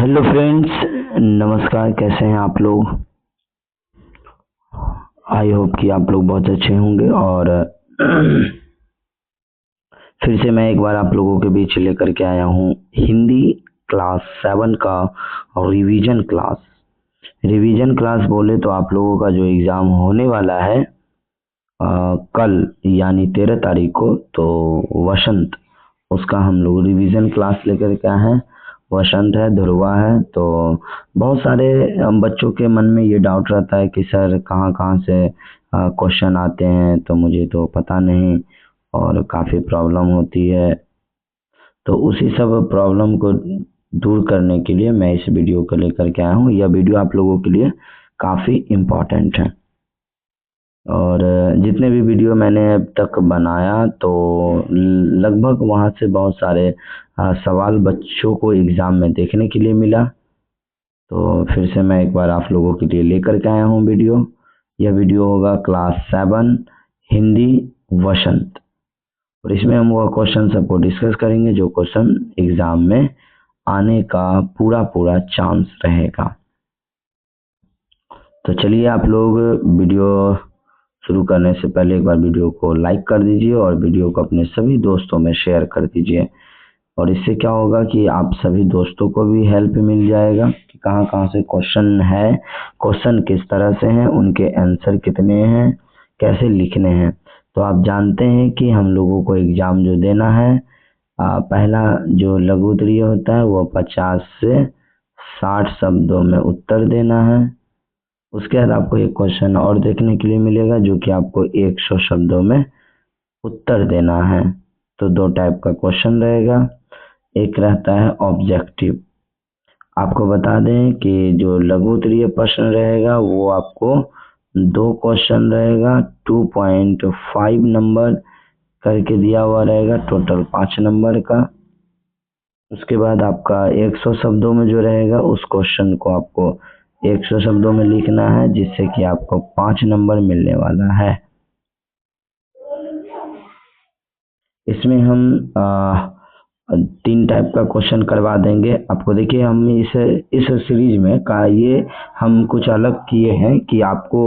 Hello friends, नमस्कार। कैसे हैं आप लोग? आई होप कि आप लोग बहुत अच्छे होंगे। और फिर से मैं एक बार आप लोगों के बीच लेकर के आया हूँ हिंदी क्लास 7 का रिवीजन क्लास। रिवीजन क्लास बोले तो आप लोगों का जो एग्ज़ाम होने वाला है कल यानी 13 तारीख को, तो वसंत, उसका हम लोग रिवीजन क्लास लेकर के आए हैं। वसंत है, ध्रुवा है, तो बहुत सारे बच्चों के मन में ये डाउट रहता है कि सर कहाँ कहाँ से क्वेश्चन आते हैं, तो मुझे तो पता नहीं और काफ़ी प्रॉब्लम होती है। तो उसी सब प्रॉब्लम को दूर करने के लिए मैं इस वीडियो को लेकर के आया हूँ। यह वीडियो आप लोगों के लिए काफ़ी इम्पोर्टेंट है। और जितने भी वीडियो मैंने अब तक बनाया तो लगभग वहाँ से बहुत सारे सवाल बच्चों को एग्ज़ाम में देखने के लिए मिला। तो फिर से मैं एक बार आप लोगों के लिए लेकर के आया हूँ वीडियो। यह वीडियो होगा क्लास 7 हिंदी वसंत, और इसमें हम वह क्वेश्चन सबको डिस्कस करेंगे जो क्वेश्चन एग्ज़ाम में आने का पूरा पूरा चांस रहेगा। तो चलिए, आप लोग वीडियो शुरू करने से पहले एक बार वीडियो को लाइक कर दीजिए और वीडियो को अपने सभी दोस्तों में शेयर कर दीजिए। और इससे क्या होगा कि आप सभी दोस्तों को भी हेल्प मिल जाएगा कि कहाँ कहाँ से क्वेश्चन है, क्वेश्चन किस तरह से हैं, उनके आंसर कितने हैं, कैसे लिखने हैं। तो आप जानते हैं कि हम लोगों को एग्ज़ाम जो देना है, पहला जो लघु उत्तरीय होता है वो 50 से 60 शब्दों में उत्तर देना है। उसके बाद आपको एक क्वेश्चन और देखने के लिए मिलेगा जो कि आपको 100 शब्दों में उत्तर देना है। तो दो टाइप का क्वेश्चन रहेगा। एक रहता है ऑब्जेक्टिव। आपको बता दें कि जो लघु उत्तरीय प्रश्न रहेगा वो आपको दो क्वेश्चन रहेगा, 2.5 नंबर करके दिया हुआ रहेगा, टोटल 5 नंबर का। उसके बाद आपका 100 शब्दों में जो रहेगा उस क्वेश्चन को आपको 100 शब्दों में लिखना है, जिससे कि आपको 5 नंबर मिलने वाला है। इसमें हम 3 टाइप का क्वेश्चन करवा देंगे आपको। देखिए, हम इस सीरीज में का ये हम कुछ अलग किए हैं कि आपको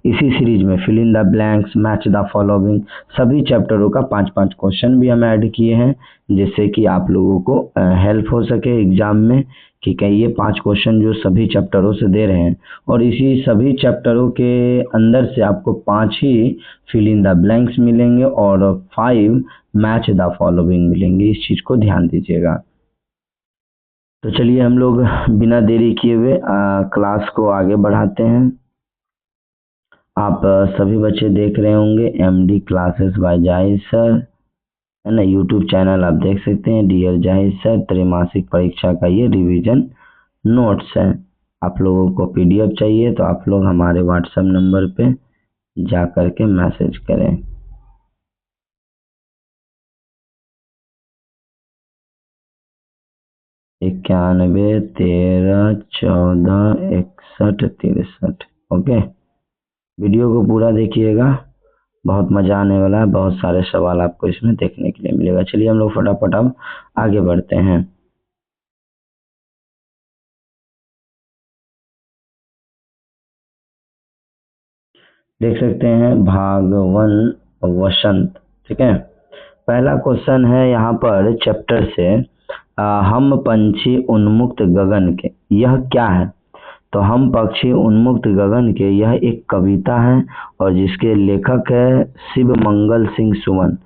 इसी सीरीज में fill in the blanks, match the following, सभी चैप्टरों का 5-5 क्वेश्चन भी हम ऐड किए हैं, जिससे कि आप लोगों को हेल्प हो सके एग्जाम में कि कहीं ये 5 क्वेश्चन जो सभी चैप्टरों से दे रहे हैं, और इसी सभी चैप्टरों के अंदर से आपको 5 ही फिल इन द ब्लैंक्स मिलेंगे और 5 मैच द फॉलोइंग मिलेंगे। इस चीज को ध्यान दीजिएगा। तो चलिए, हम लोग बिना देरी किए हुए क्लास को आगे बढ़ाते हैं। आप सभी बच्चे देख रहे होंगे MD classes bye Zahid sir, है ना, यूट्यूब चैनल आप देख सकते हैं, डियर जाहिद सर। त्रैमासिक परीक्षा का ये रिवीजन नोट्स है। आप लोगों को पीडीएफ चाहिए तो आप लोग हमारे व्हाट्सएप नंबर पे जा करके मैसेज करें। इक्यानवे 13 14 61 63। ओके, वीडियो को पूरा देखिएगा, बहुत मजा आने वाला है। बहुत सारे सवाल आपको इसमें देखने के लिए मिलेगा। चलिए, हम लोग फटाफट अब आगे बढ़ते हैं। देख सकते हैं भागवन वसंत, ठीक है। पहला क्वेश्चन है यहाँ पर चैप्टर से, हम पंछी उन्मुक्त गगन के, यह क्या है? तो हम पक्षी उन्मुक्त गगन के, यह एक कविता है और जिसके लेखक है शिव मंगल सिंह सुमन।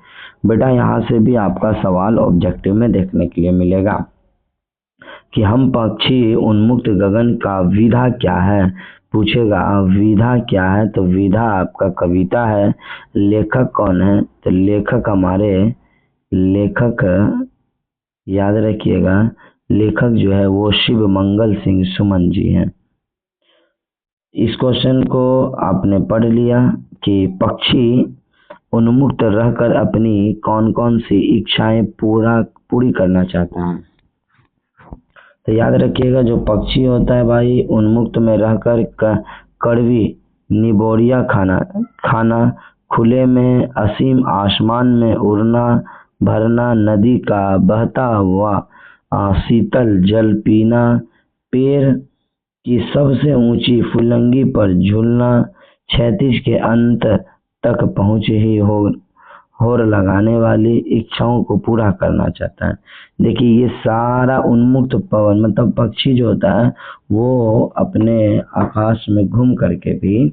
बेटा, यहाँ से भी आपका सवाल ऑब्जेक्टिव में देखने के लिए मिलेगा कि हम पक्षी उन्मुक्त गगन का विधा क्या है, पूछेगा विधा क्या है। तो विधा आपका कविता है। लेखक कौन है? तो लेखक हमारे लेखक, याद रखिएगा, लेखक जो है वो शिव मंगल सिंह सुमन जी हैं। इस क्वेश्चन को आपने पढ़ लिया कि पक्षी उन्मुक्त रहकर अपनी कौन कौन सी इच्छाएं पूरी करना चाहता है। तो याद रखिएगा, जो पक्षी होता है भाई, उन्मुक्त में रहकर कड़वी निबोरिया खाना, खुले में असीम आसमान में उड़ना, भरना नदी का बहता हुआ शीतल जल पीना, पेड़ की सबसे ऊंची फुलंगी पर झूलना, क्षैतिज के अंत तक पहुंच ही होर लगाने वाली इच्छाओं को पूरा करना चाहता है। देखिए ये सारा उन्मुक्त पवन मतलब पक्षी जो होता है वो अपने आकाश में घूम करके भी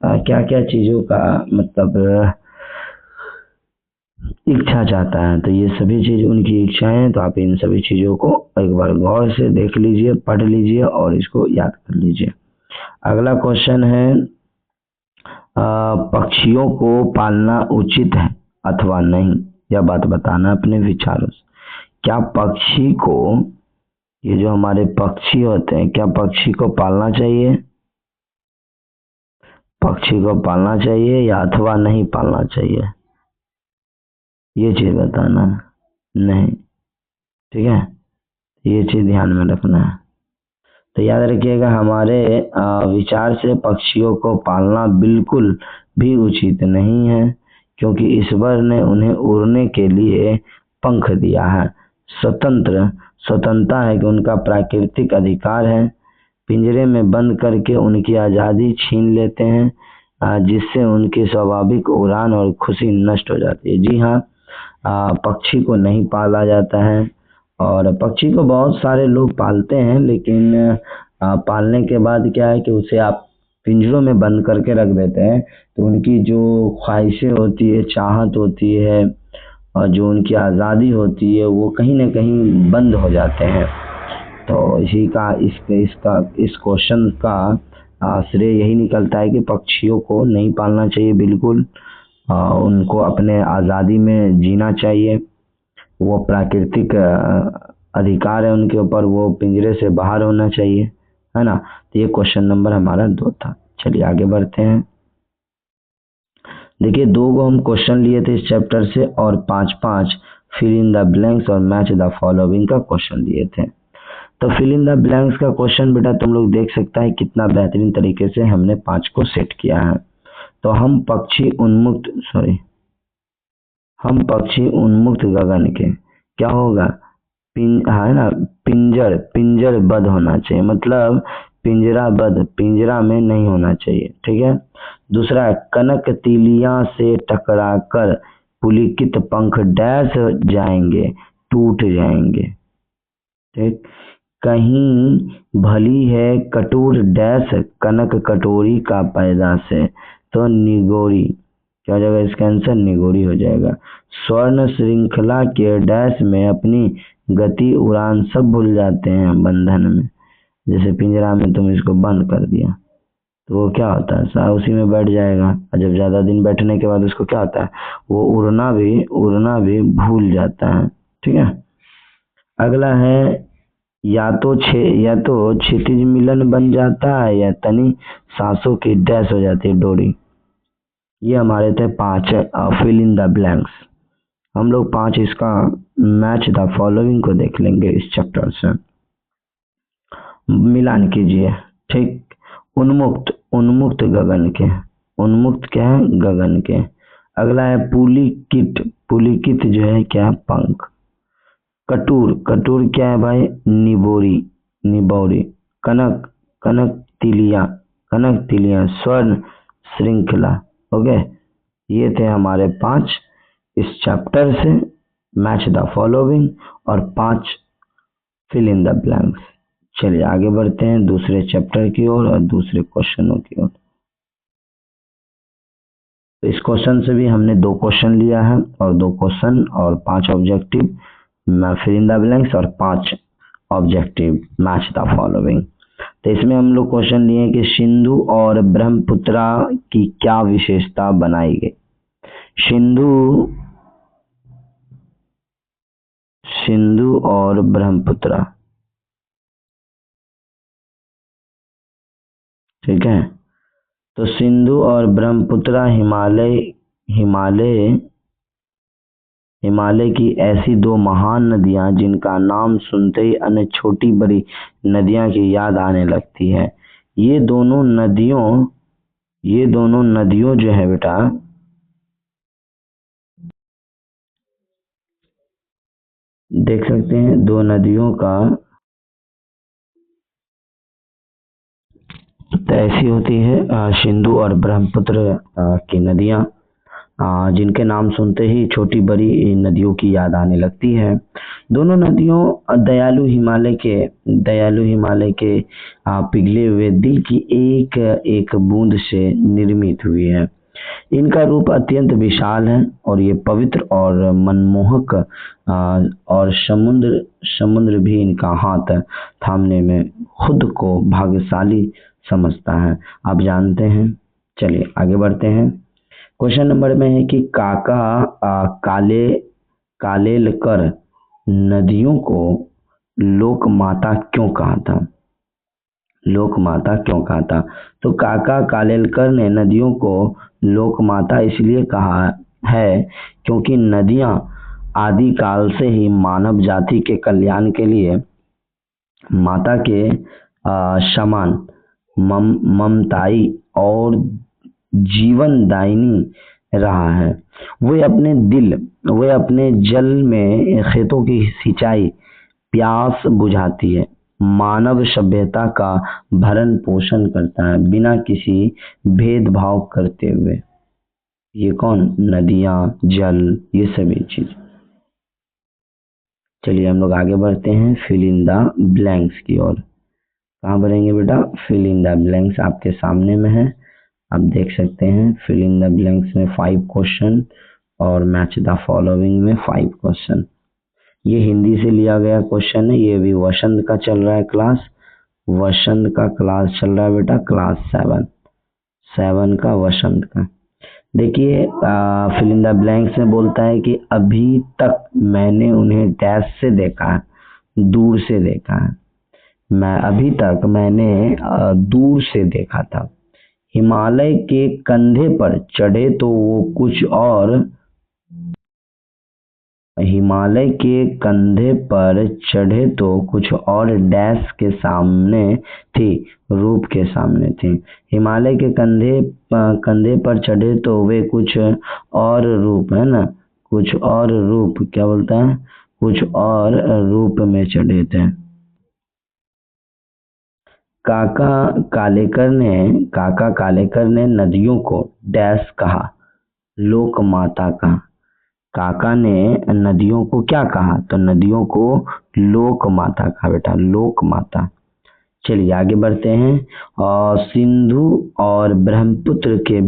क्या क्या चीजों का मतलब इच्छा चाहता है। तो ये सभी चीज उनकी इच्छाएं हैं। तो आप इन सभी चीजों को एक बार गौर से देख लीजिए, पढ़ लीजिए और इसको याद कर लीजिए। अगला क्वेश्चन है पक्षियों को पालना उचित है अथवा नहीं, यह बात बताना अपने विचारों से। क्या पक्षी को, ये जो हमारे पक्षी होते हैं, क्या पक्षी को पालना चाहिए? पक्षी को पालना चाहिए या अथवा नहीं पालना चाहिए, ये चीज बताना है। नहीं, ठीक है, ये चीज ध्यान में रखना है। तो याद रखिएगा हमारे विचार से पक्षियों को पालना बिल्कुल भी उचित नहीं है, क्योंकि ईश्वर ने उन्हें उड़ने के लिए पंख दिया है। स्वतंत्रता है कि उनका प्राकृतिक अधिकार है। पिंजरे में बंद करके उनकी आज़ादी छीन लेते हैं, जिससे उनकी स्वाभाविक उड़ान और खुशी नष्ट हो जाती है। जी हाँ, पक्षी को नहीं पाला जाता है, और पक्षी को बहुत सारे लोग पालते हैं, लेकिन पालने के बाद क्या है कि उसे आप पिंजरों में बंद करके रख देते हैं, तो उनकी जो ख्वाहिशें होती है, चाहत होती है, और जो उनकी आज़ादी होती है वो कहीं ना कहीं बंद हो जाते हैं। तो इसी का इस क्वेश्चन का श्रेय यही निकलता है कि पक्षियों को नहीं पालना चाहिए बिल्कुल। उनको अपने आज़ादी में जीना चाहिए, वो प्राकृतिक अधिकार है उनके ऊपर, वो पिंजरे से बाहर होना चाहिए, है ना। तो ये क्वेश्चन नंबर हमारा 2 था। चलिए आगे बढ़ते हैं। देखिए 2 को हम क्वेश्चन लिए थे इस चैप्टर से, और 5 फिल इन द ब्लैंक्स और मैच द फॉलोइंग का क्वेश्चन लिए थे। तो फिल इन द ब्लैंक्स का क्वेश्चन बेटा तुम लोग देख सकता है कितना बेहतरीन तरीके से हमने 5 को सेट किया है। तो हम पक्षी उन्मुक्त गगन के, क्या होगा, है ना, पिंजरबद्ध होना चाहिए, मतलब पिंजरा में नहीं होना चाहिए, ठीक है। दूसरा है कनक तिलिया से टकराकर पुलिकित पंख डैश जाएंगे, टूट जाएंगे, ठीक। कहीं भली है कटोर डैश कनक कटोरी का पैदा से, तो निगोरी, क्या हो जाएगा इसका आंसर, निगोरी हो जाएगा। स्वर्ण श्रृंखला के डैश में अपनी गति उड़ान सब भूल जाते हैं बंधन में। जैसे पिंजरा में तुम इसको बंद कर दिया तो वो क्या होता है, सारा उसी में बैठ जाएगा, और जब ज्यादा दिन बैठने के बाद उसको क्या होता है, वो उड़ना भी भूल जाता है, ठीक है। अगला है या तो क्षितिज मिलन बन जाता है, या तनी सांसों की डैश हो जाती है डोरी। ये हमारे थे 5 फिल इन द ब्लैंक्स। हम लोग 5 इसका मैच द फॉलोइंग को देख लेंगे इस चैप्टर से। मिलान कीजिए, ठीक। उन्मुक्त गगन के, उन्मुक्त क्या है, गगन के। अगला है पुलिकित जो है क्या, पंख। कटूर क्या है भाई, निबोरी। कनक कनक तिलिया स्वर्ण श्रृंखला। ओके, ये थे हमारे 5 इस चैप्टर से, मैच द फॉलोइंग और 5 फिल इन द ब्लैंक्स। चलिए आगे बढ़ते हैं दूसरे चैप्टर की ओर और दूसरे क्वेश्चनों की ओर। तो इस क्वेश्चन से भी हमने 2 क्वेश्चन लिया है, और 2 क्वेश्चन और 5 objective fill in the blanks और 5 ऑब्जेक्टिव मैच द फॉलोइंग। तो इसमें हम लोग क्वेश्चन लिए कि सिंधु और ब्रह्मपुत्रा की क्या विशेषता बनाई गई। सिंधु और ब्रह्मपुत्रा, ठीक है। तो सिंधु और ब्रह्मपुत्रा हिमालय हिमालय की ऐसी 2 महान नदियां जिनका नाम सुनते ही अन्य छोटी बड़ी नदियां की याद आने लगती है। ये दोनों नदियों जो है बेटा, देख सकते हैं 2 नदियों का तो ऐसी होती है सिंधु और ब्रह्मपुत्र की नदियाँ, जिनके नाम सुनते ही छोटी बड़ी नदियों की याद आने लगती है। दोनों नदियों दयालु हिमालय के पिघले हुए दिल की एक एक बूंद से निर्मित हुई है। इनका रूप अत्यंत विशाल है और ये पवित्र और मनमोहक, और समुद्र समुद्र भी इनका हाथ थामने में खुद को भाग्यशाली समझता है। आप जानते हैं। चलिए आगे बढ़ते हैं। क्वेश्चन नंबर में है कि काका कालेलकर नदियों को लोक माता क्यों कहा था? लोक माता क्यों कहा था? तो काका कालेलकर ने नदियों को लोक माता इसलिए कहा है क्योंकि नदियां आदि काल से ही मानव जाति के कल्याण के लिए माता के समान ममताई और जीवनदायिनी रहा है। वे अपने जल में खेतों की सिंचाई, प्यास बुझाती है, मानव सभ्यता का भरण पोषण करता है बिना किसी भेदभाव करते हुए। ये कौन? नदियां, जल, ये सभी चीज। चलिए हम लोग आगे बढ़ते हैं फिल इन द ब्लैंक्स की ओर। कहाँ भरेंगे बेटा? फिल इन द ब्लैंक्स आपके सामने में है, आप देख सकते हैं। फिल इन द ब्लैंक्स में 5 क्वेश्चन और मैच द फॉलोइंग में 5 क्वेश्चन। ये हिंदी से लिया गया क्वेश्चन है। ये भी वसंत का चल रहा है क्लास, वसंत का क्लास चल रहा है बेटा, क्लास 7 का वसंत का। देखिए फिल इन द ब्लैंक्स में बोलता है कि अभी तक मैंने उन्हें डैश से देखा है, दूर से देखा है। अभी तक मैंने दूर से देखा था। हिमालय के कंधे पर चढ़े तो वो कुछ और हिमालय के कंधे पर चढ़े तो कुछ और डैश के सामने थी, रूप के सामने थी। हिमालय के कंधे पर चढ़े तो वे कुछ और रूप, है ना, कुछ और रूप, क्या बोलता है, कुछ और रूप में चढ़े थे। काका कालेकर ने नदियों को डैश कहा, लोक माता कहा। काका ने नदियों को क्या कहा? तो नदियों को लोक माता कहा बेटा, लोक माता। चलिए आगे बढ़ते हैं। और सिंधु और ब्रह्मपुत्र के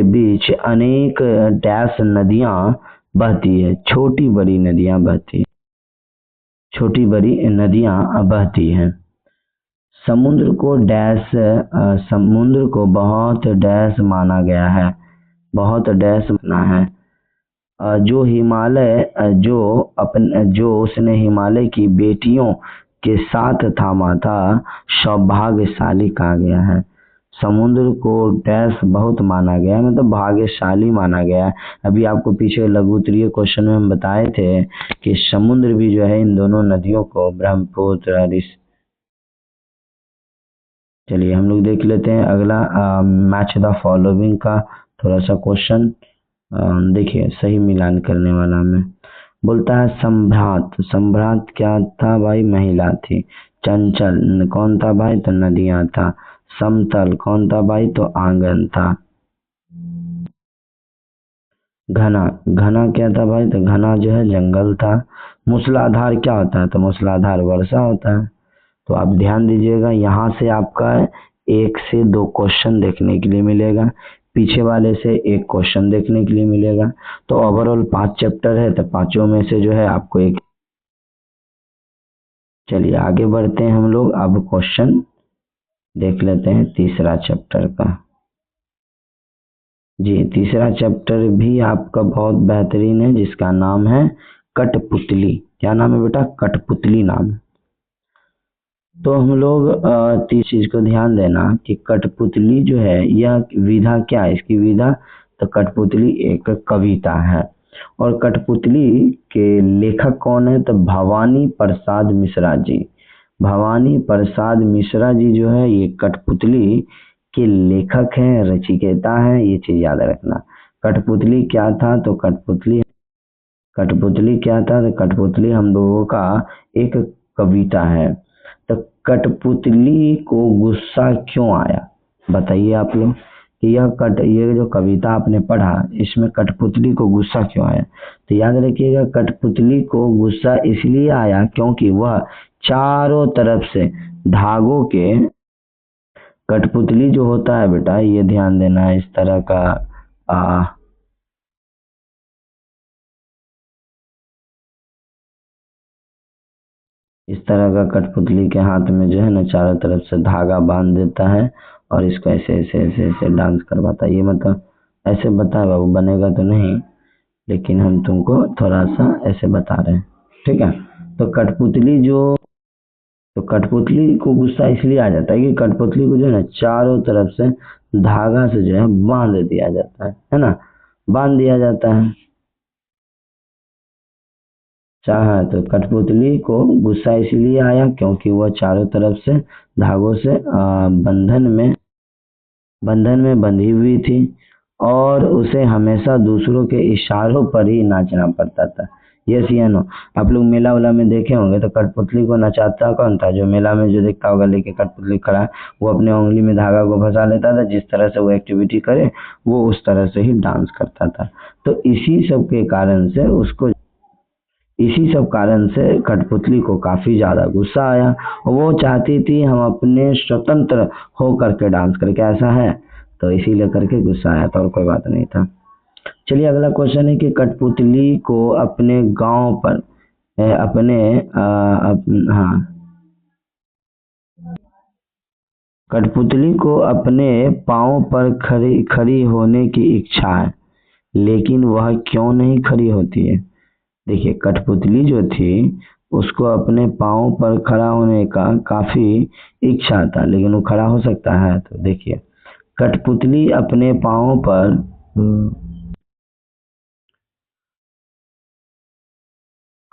बीच अनेक डैश नदियां बहती है, छोटी बड़ी नदियां बहती हैं। समुद्र को बहुत डैश माना गया है, बहुत डैश माना है। जो उसने हिमालय की बेटियों के साथ थामा था, सौभाग्यशाली कहा गया है। समुद्र को डैश बहुत माना गया है, मतलब भाग्यशाली माना गया है। अभी आपको पीछे लघु उत्तरीय क्वेश्चन में हम बताए थे कि समुद्र भी जो है इन दोनों नदियों को, ब्रह्मपुत्र, चलिए हम लोग देख लेते हैं अगला मैच द फॉलोइंग का थोड़ा सा क्वेश्चन। देखिए सही मिलान करने वाला में बोलता है सम्भ्रात क्या था भाई? महिला थी। चंचल कौन था भाई? तो नदियां था। समतल कौन था भाई? तो आंगन था। घना क्या था भाई? तो घना जो है जंगल था। मूसलाधार क्या होता है? तो मूसलाधार वर्षा होता है। तो आप ध्यान दीजिएगा, यहाँ से आपका 1 से 2 क्वेश्चन देखने के लिए मिलेगा, पीछे वाले से 1 क्वेश्चन देखने के लिए मिलेगा। तो ओवरऑल 5 चैप्टर है, तो पांचों में से जो है आपको एक। चलिए आगे बढ़ते हैं हम लोग। अब क्वेश्चन देख लेते हैं तीसरा चैप्टर का। जी तीसरा चैप्टर भी आपका बहुत बेहतरीन है, जिसका नाम है कठपुतली। क्या नाम है बेटा? कठपुतली नाम। तो हम लोग तीस चीज को ध्यान देना कि कठपुतली जो है यह विधा क्या है? इसकी विधा, तो कठपुतली एक कविता है। और कठपुतली के लेखक कौन है? तो भवानी प्रसाद मिश्रा जी। भवानी प्रसाद मिश्रा जी जो है ये कठपुतली के लेखक हैं, रचिकेता हैं, ये चीज याद रखना। कठपुतली क्या था? तो कठपुतली क्या था? तो कठपुतली हम लोगों का एक कविता है। तो कठपुतली को गुस्सा क्यों आया, बताइए आप लोग कि ये जो कविता आपने पढ़ा इसमें कठपुतली को गुस्सा क्यों आया। तो याद रखिएगा, कठपुतली को गुस्सा इसलिए आया क्योंकि वह चारों तरफ से धागों के, कठपुतली जो होता है बेटा, ये ध्यान देना, इस तरह का इस तरह का कठपुतली के हाथ में जो है ना चारों तरफ से धागा बांध देता है और इसको ऐसे ऐसे ऐसे ऐसे डांस करवाता है। ये मतलब ऐसे बता बाबू, बनेगा तो नहीं, लेकिन हम तुमको थोड़ा सा ऐसे बता रहे हैं, ठीक है। तो कठपुतली को गुस्सा इसलिए आ जाता है कि कठपुतली को जो है ना चारों तरफ से धागा से जो है बांध दिया जाता है ना, बांध दिया जाता है। चाहा तो कठपुतली को गुस्सा इसलिए आया क्योंकि वह चारों तरफ से धागों से बंधन में बंधी हुई थी और उसे हमेशा दूसरों के इशारों पर ही नाचना पड़ता था। यस या नो, आप लोग मेला वाला में देखे होंगे तो कठपुतली को नचाता कौन था, जो मेला में जो देखता होगा लेके कठपुतली खड़ा है, वो अपने उंगली में धागा को फंसा लेता था, जिस तरह से वो एक्टिविटी करे वो उस तरह से ही डांस करता था। तो इसी सब कारण से कठपुतली को काफी ज्यादा गुस्सा आया। वो चाहती थी हम अपने स्वतंत्र हो करके डांस करें, क्या ऐसा है, तो इसीलिए करके गुस्सा आया था और कोई बात नहीं था। चलिए अगला क्वेश्चन है कि कठपुतली को अपने गांव पर कठपुतली को अपने पाँव पर खड़ी होने की इच्छा है, लेकिन वह क्यों नहीं खड़ी होती है। देखिए, कठपुतली जो थी उसको अपने पाँव पर खड़ा होने का काफी इच्छा था, लेकिन वो खड़ा हो सकता है। तो देखिए, कठपुतली अपने पाँव पर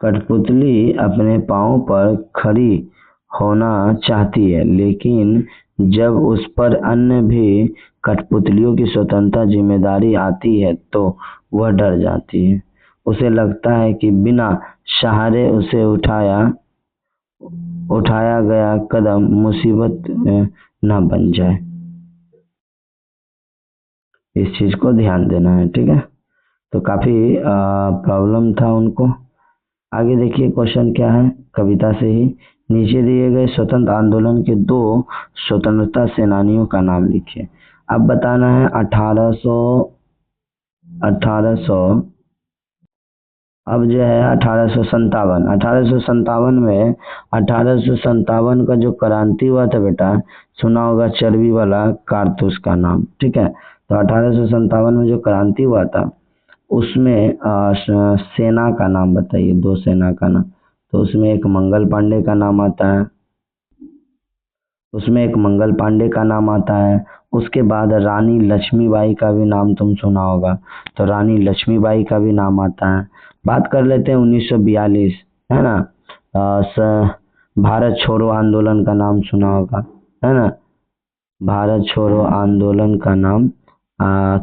कठपुतली अपने पाँव पर खड़ी होना चाहती है, लेकिन जब उस पर अन्य भी कठपुतलियों की स्वतंत्रता जिम्मेदारी आती है तो वह डर जाती है। उसे लगता है कि बिना सहारे उसे उठाया गया कदम मुसीबत न बन जाए। इस चीज को ध्यान देना है, ठीक है। तो काफी प्रॉब्लम था उनको। आगे देखिए क्वेश्चन क्या है, कविता से ही नीचे दिए गए स्वतंत्र आंदोलन के 2 स्वतंत्रता सेनानियों का नाम लिखिए। अब बताना है 1800 अब जो है 1857 का जो क्रांति हुआ था बेटा, सुना होगा चर्बी वाला कारतूस का नाम, ठीक है। तो 1857 में जो क्रांति हुआ था उसमें सेना का नाम बताइए, 2 सेना का नाम। तो उसमें एक मंगल पांडे का नाम आता है, उसके बाद रानी लक्ष्मीबाई का भी नाम तुम सुना होगा, तो रानी लक्ष्मीबाई का भी नाम आता है। बात कर लेते हैं 1942, है ना, भारत छोड़ो आंदोलन का नाम सुना होगा, है ना, भारत छोड़ो आंदोलन का नाम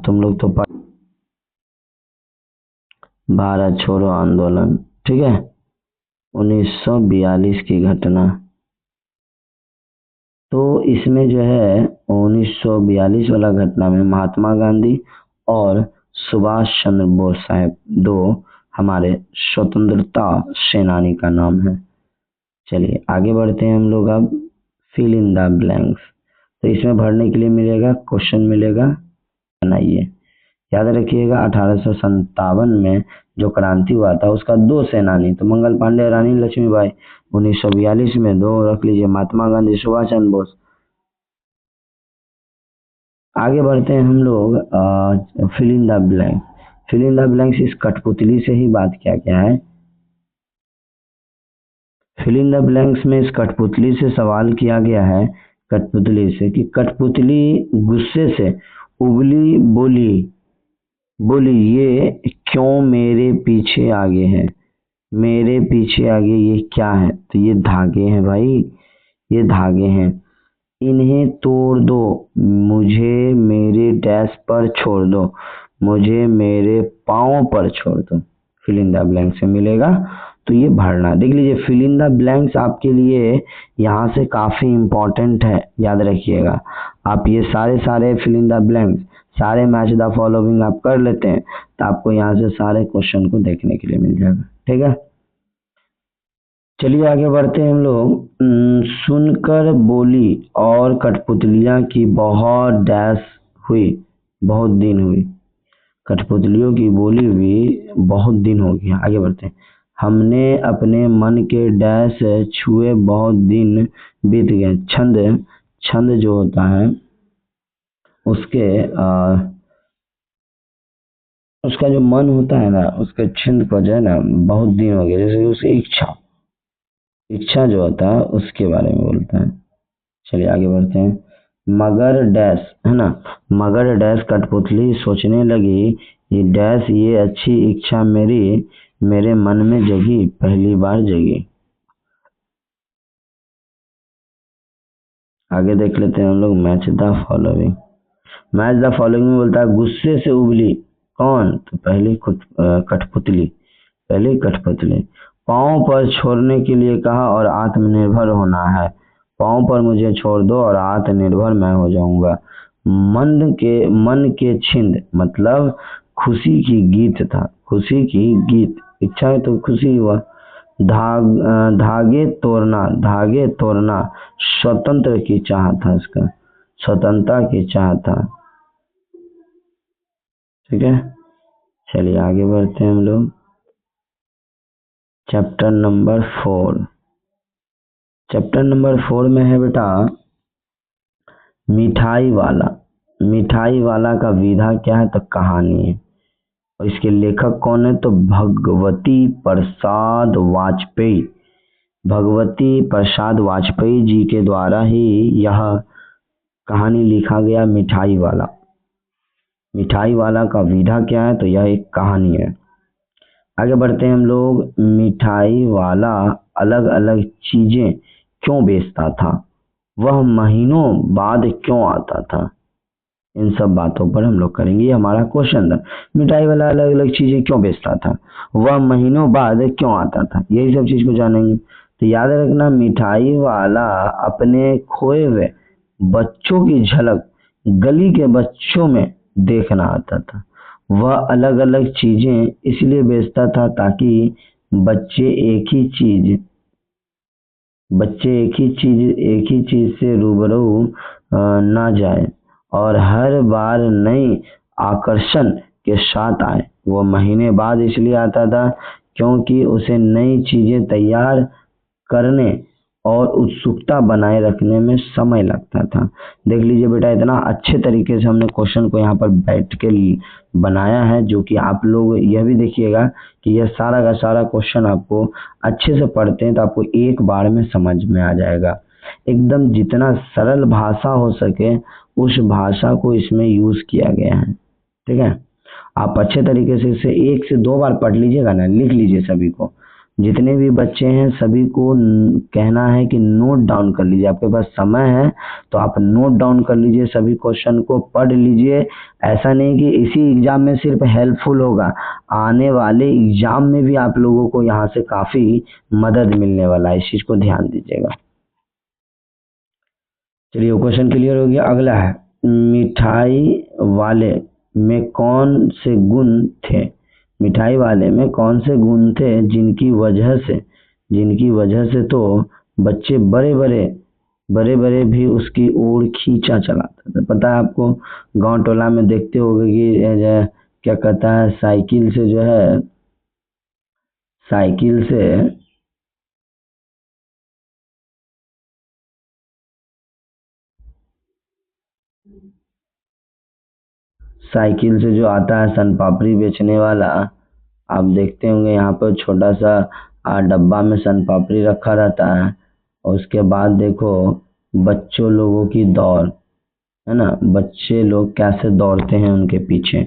तुम लोग तो भारत छोड़ो आंदोलन, ठीक है, 1942 की घटना। तो इसमें जो है 1942 वाला घटना में महात्मा गांधी और सुभाष चंद्र बोस साहब 2 हमारे स्वतंत्रता सेनानी का नाम है। चलिए आगे बढ़ते हैं हम लोग अब, फिल इन द ब्लैंक्स। तो इसमें भरने के लिए मिलेगा, क्वेश्चन मिलेगा, बनाइए। याद रखिएगा 1857 में जो क्रांति हुआ था उसका 2 सेनानी, तो मंगल पांडे और रानी लक्ष्मीबाई। 1942 में 2 रख लीजिए, महात्मा गांधी, सुभाष चंद्र बोस। आगे बढ़ते हैं हम लोग, fill in the blank. Fill in the blanks इस कठपुतली से ही बात किया गया है। फिल इन द ब्लैंक्स में इस कठपुतली से सवाल किया गया है, कठपुतली से, कि कठपुतली गुस्से से उबली बोली ये क्यों मेरे पीछे आगे है, मेरे पीछे आगे, ये क्या है, तो ये धागे हैं भाई, ये धागे हैं, इन्हें तोड़ दो, मुझे मेरे डैश पर छोड़ दो, मुझे मेरे पाँव पर छोड़ दो। फिल इन द ब्लैंक से मिलेगा तो ये भरना। देख लीजिए फिल इन द ब्लैंक्स आपके लिए यहाँ से काफ़ी इम्पोर्टेंट है, याद रखिएगा। आप ये सारे फिल इन द ब्लैंक्स, सारे मैच द फॉलोइंग आप कर लेते हैं तो आपको यहाँ से सारे क्वेश्चन को देखने के लिए मिल जाएगा। ठीक है, चलिए आगे बढ़ते हैं हम लोग। सुनकर बोली और कठपुतलियाँ की बहुत डैश हुई, बहुत दिन हुई। कठपुतलियों की बोली हुई बहुत दिन हो गया। आगे बढ़ते हैं। हमने अपने मन के डैश छुए बहुत दिन बीत गए। छंद, छंद जो होता है उसके उसका जो मन होता है ना, उसके छंद को जो है ना बहुत दिन हो गए, जैसे उसकी इच्छा, इच्छा जो होता है उसके बारे में बोलता है। चलिए आगे बढ़ते हैं। मगर डैश है ना, मगर डैश कठपुतली सोचने लगी, ये डैश ये अच्छी इच्छा मेरी मेरे मन में जगी, पहली बार जगी। आगे देख लेते हैं हम लोग। Match the following, match the following में बोलता है गुस्से से उबली कौन, तो पहली कठपुतली, पहली कठपुतली। पाँव पर छोड़ने के लिए कहा और आत्मनिर्भर होना है। पाँव पर मुझे छोड़ दो और आत्मनिर्भर मैं हो जाऊंगा। मन के छिंद मतलब खुशी की गीत था, खुशी की गीत, इच्छा है तो खुशी हुआ। धागे तोड़ना स्वतंत्र की चाह था, इसका स्वतंत्रता की चाह था। ठीक है, चलिए आगे बढ़ते हैं हम लोग। चैप्टर नंबर 4, चैप्टर नंबर 4 में है बेटा मिठाई वाला। मिठाई वाला का विधा क्या है, तो कहानी है। और इसके लेखक कौन है, तो भगवती प्रसाद वाजपेयी, भगवती प्रसाद वाजपेयी जी के द्वारा ही यह कहानी लिखा गया, मिठाई वाला। मिठाई वाला का विधा क्या है, तो यह एक कहानी है। आगे बढ़ते हैं हम लोग। मिठाई वाला अलग अलग चीजें क्यों बेचता था, वह महीनों बाद क्यों आता था, इन सब बातों पर हम लोग करेंगे। ये हमारा क्वेश्चन था, मिठाई वाला अलग अलग चीजें क्यों बेचता था, वह महीनों बाद क्यों आता था, यही सब चीज को जानेंगे। तो याद रखना, मिठाई वाला अपने खोए हुए बच्चों की झलक गली के बच्चों में देखना आता था। वह अलग अलग चीजें इसलिए बेचता था ताकि बच्चे एक ही चीज एक ही चीज से रूबरू ना जाए और हर बार नई आकर्षण के साथ आए। वो महीने बाद इसलिए आता था क्योंकि उसे नई चीजें तैयार करने और उत्सुकता बनाए रखने में समय लगता था। देख लीजिए बेटा, इतना अच्छे तरीके से हमने क्वेश्चन को यहाँ पर बैठ के बनाया है, जो कि आप लोग यह भी देखिएगा कि यह सारा का सारा क्वेश्चन आपको अच्छे से पढ़ते हैं तो आपको एक बार में समझ में आ जाएगा। एकदम जितना सरल भाषा हो सके उस भाषा को इसमें यूज किया गया है। ठीक है, आप अच्छे तरीके से इसे 1 से 2 बार पढ़ लीजिएगा ना, लिख लीजिए। सभी को, जितने भी बच्चे हैं सभी को कहना है कि नोट डाउन कर लीजिए। आपके पास समय है तो आप नोट डाउन कर लीजिए, सभी क्वेश्चन को पढ़ लीजिए। ऐसा नहीं कि इसी एग्जाम में सिर्फ हेल्पफुल होगा, आने वाले एग्जाम में भी आप लोगों को यहाँ से काफी मदद मिलने वाला है, इस चीज को ध्यान दीजिएगा। चलिए क्वेश्चन क्लियर हो गया। अगला है, मिठाई वाले में कौन से गुण थे, मिठाई वाले में कौन से गुण थे जिनकी वजह से तो बच्चे बड़े बड़े भी उसकी ओर खींचा चलाते थे। पता है आपको, गांव टोला में देखते होगे कि क्या कहता है, साइकिल से जो है, साइकिल से साइकिल से जो आता है सन पापड़ी बेचने वाला, आप देखते होंगे यहाँ पर छोटा सा डब्बा में सन पापड़ी रखा रहता है। और उसके बाद देखो बच्चों लोगों की दौड़, है ना, बच्चे लोग कैसे दौड़ते हैं उनके पीछे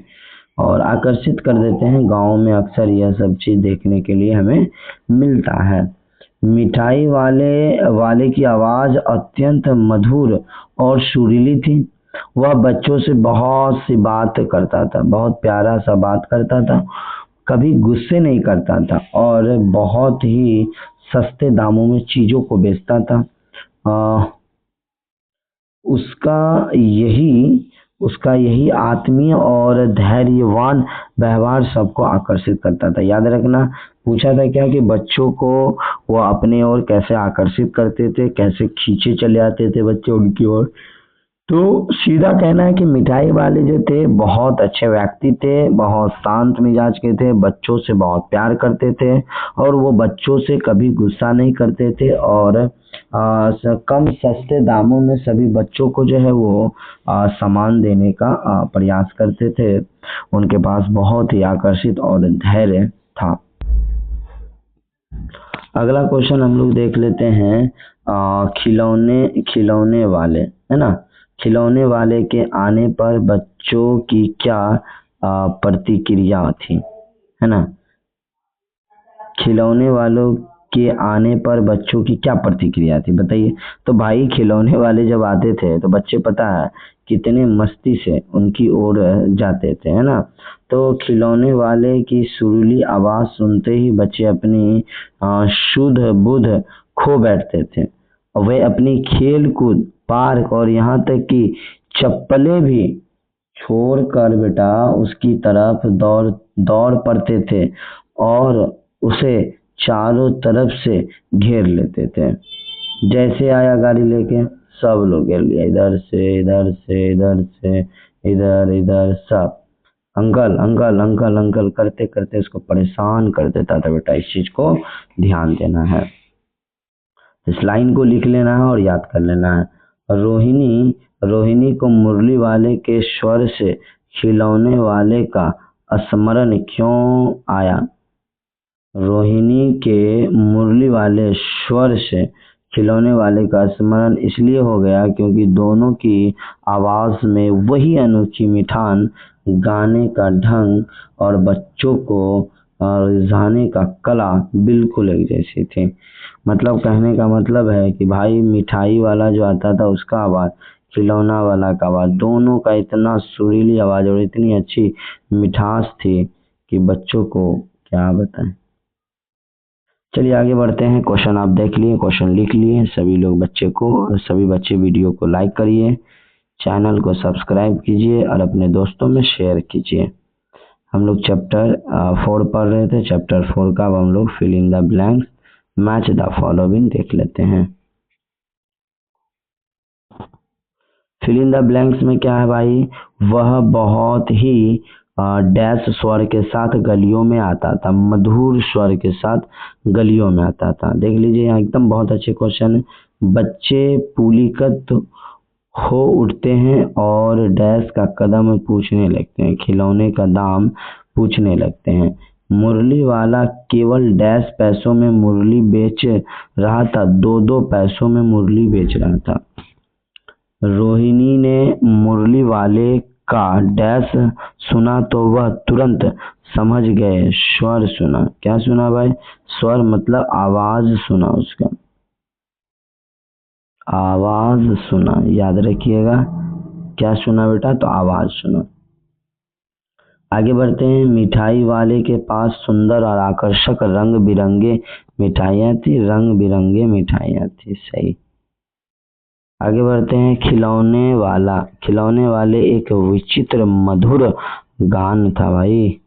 और आकर्षित कर देते हैं। गाँव में अक्सर यह सब चीज देखने के लिए हमें मिलता है। मिठाई वाले की आवाज अत्यंत मधुर और सुरीली थी। वह बच्चों से बहुत सी बात करता था, बहुत प्यारा सा बात करता था कभी गुस्से नहीं करता था और बहुत ही सस्ते दामों में चीजों को बेचता था। आ, उसका यही उसका यही आत्मीय और धैर्यवान व्यवहार सबको आकर्षित करता था। याद रखना, पूछा था क्या कि बच्चों को वो अपने ओर कैसे आकर्षित करते थे, कैसे खींचे चले आते थे बच्चे उनकी ओर। तो सीधा कहना है कि मिठाई वाले जो थे बहुत अच्छे व्यक्ति थे, बहुत शांत मिजाज के थे, बच्चों से बहुत प्यार करते थे और वो बच्चों से कभी गुस्सा नहीं करते थे और कम सस्ते दामों में सभी बच्चों को जो है वो सामान देने का प्रयास करते थे। उनके पास बहुत ही आकर्षित और धैर्य था। अगला क्वेश्चन हम लोग देख लेते हैं। खिलौने खिलौने वाले, है ना, खिलौने वाले के आने पर बच्चों की क्या प्रतिक्रिया थी, है ना। खिलौने वालों के आने पर बच्चों की क्या प्रतिक्रिया थी बताइए। तो भाई खिलौने वाले जब आते थे तो बच्चे पता है कितने मस्ती से उनकी ओर जाते थे, है ना। तो खिलौने वाले की सुरीली आवाज सुनते ही बच्चे अपनी शुद्ध बुद्ध खो बैठते थे और वे अपनी खेल कूद, पार्क और यहाँ तक कि चप्पलें भी छोड़कर बेटा उसकी तरफ दौड़ दौड़ पड़ते थे और उसे चारों तरफ से घेर लेते थे। जैसे आया गाड़ी लेके सब लोग घेर लिया, इधर से इधर से इधर से इधर इधर सब। अंकल अंकल अंकल अंकल करते करते उसको परेशान कर देता था। बेटा इस चीज को ध्यान देना है, इस लाइन को लिख लेना है और याद कर लेना है। रोहिणी रोहिणी को मुरली वाले के स्वर से खिलौने वाले का स्मरण क्यों आया। रोहिणी के मुरली वाले स्वर से खिलौने वाले का स्मरण इसलिए हो गया क्योंकि दोनों की आवाज में वही अनोखी मिठान, गाने का ढंग और बच्चों को रिझाने का कला बिल्कुल एक जैसी थी। मतलब कहने का मतलब है कि भाई मिठाई वाला जो आता था उसका आवाज, खिलौना वाला का आवाज, दोनों का इतना सुरीली आवाज और इतनी अच्छी मिठास थी कि बच्चों को क्या बताएं। चलिए आगे बढ़ते हैं। क्वेश्चन आप देख लिए, क्वेश्चन लिख लिए। सभी बच्चे वीडियो को लाइक करिए, चैनल को सब्सक्राइब कीजिए और अपने दोस्तों में शेयर कीजिए। हम लोग चैप्टर 4 पढ़ रहे थे। चैप्टर 4 का अब हम लोग fill in the blanks, match the following देख लेते हैं। फिल इन द ब्लैंक्स में क्या है भाई, वह बहुत ही डैश स्वर के साथ गलियों में आता था, मधुर स्वर के साथ गलियों में आता था। देख लीजिए यहाँ एकदम बहुत अच्छे क्वेश्चन है। बच्चे पुलिकत हो उठते हैं और डैश का कदम पूछने लगते हैं, खिलौने का दाम पूछने लगते हैं। मुरली वाला केवल डैश पैसों में मुरली बेच रहा था, 2-2 पैसों में मुरली बेच रहा था। रोहिणी ने मुरली वाले का डैश सुना तो वह तुरंत समझ गए, स्वर सुना। क्या सुना भाई, स्वर मतलब आवाज सुना, उसका आवाज सुना, याद रखिएगा। क्या सुना बेटा, तो आवाज सुना। आगे बढ़ते हैं। मिठाई वाले के पास सुंदर और आकर्षक रंग बिरंगे मिठाइयाँ थी, रंग बिरंगे मिठाइयाँ थी, सही। आगे बढ़ते हैं। खिलौने वाले एक विचित्र मधुर गान था भाई।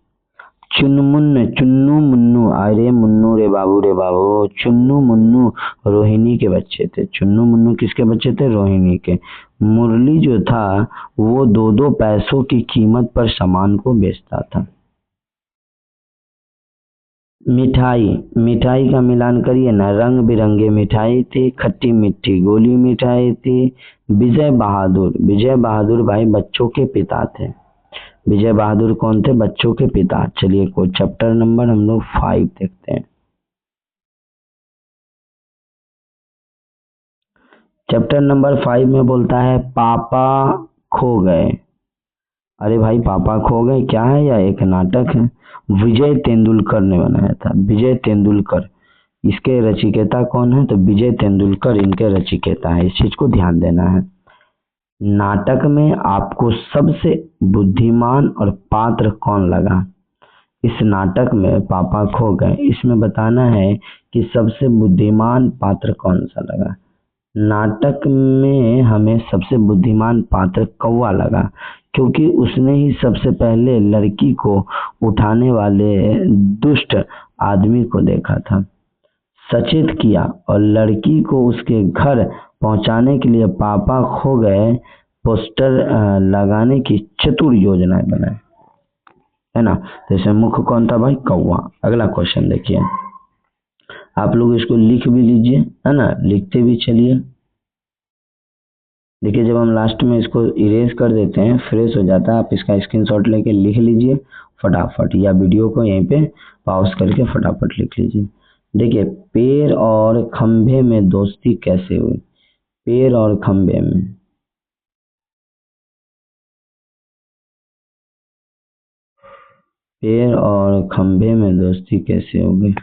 चुन्नू मुन्नू, अरे मुन्नू रे बाबू, चुन्नू मुन्नू रोहिणी के बच्चे थे। चुन्नू मुन्नू किसके बच्चे थे, रोहिणी के। मुरली जो था वो 2-2 पैसों की कीमत पर सामान को बेचता था। मिठाई का मिलान करिए ना, रंग बिरंगे मिठाई थी, खट्टी मीठी गोली मिठाई थी। विजय बहादुर भाई बच्चों के पिता थे। विजय बहादुर कौन थे, बच्चों के पिता। चलिए कोई चैप्टर नंबर हम लोग 5 देखते हैं। चैप्टर नंबर 5 में बोलता है पापा खो गए। अरे भाई पापा खो गए क्या है, या एक नाटक है। विजय तेंदुलकर ने बनाया था, विजय तेंदुलकर। इसके रचिकेता कौन है, तो विजय तेंदुलकर इनके रचिकेता है। इस चीज को ध्यान देना है। नाटक में आपको सबसे बुद्धिमान और पात्र कौन लगा, इस नाटक में पापा खो गए। इसमें बताना है कि सबसे बुद्धिमान पात्र कौन सा लगा। नाटक में हमें सबसे बुद्धिमान पात्र कौवा लगा, क्योंकि उसने ही सबसे पहले लड़की को उठाने वाले दुष्ट आदमी को देखा था, सचेत किया और लड़की को उसके घर पहुंचाने के लिए पापा खो गए पोस्टर लगाने की चतुर योजनाएं बनाए, है ना। तो इसमें मुख्य कौन था भाई? कौवा। अगला क्वेश्चन देखिए, आप लोग इसको लिख भी लीजिए, है ना, लिखते भी चलिए। देखिए जब हम लास्ट में इसको इरेज कर देते हैं, फ्रेश हो जाता है, आप इसका स्क्रीनशॉट लेके लिख लीजिए फटाफट, या वीडियो को यहीं पे पॉज करके फटाफट लिख लीजिए। देखिए, पेड़ और खंभे में दोस्ती कैसे हुई? पेड़ और खंभे में, पेड़ और खंभे में दोस्ती कैसे हो गई?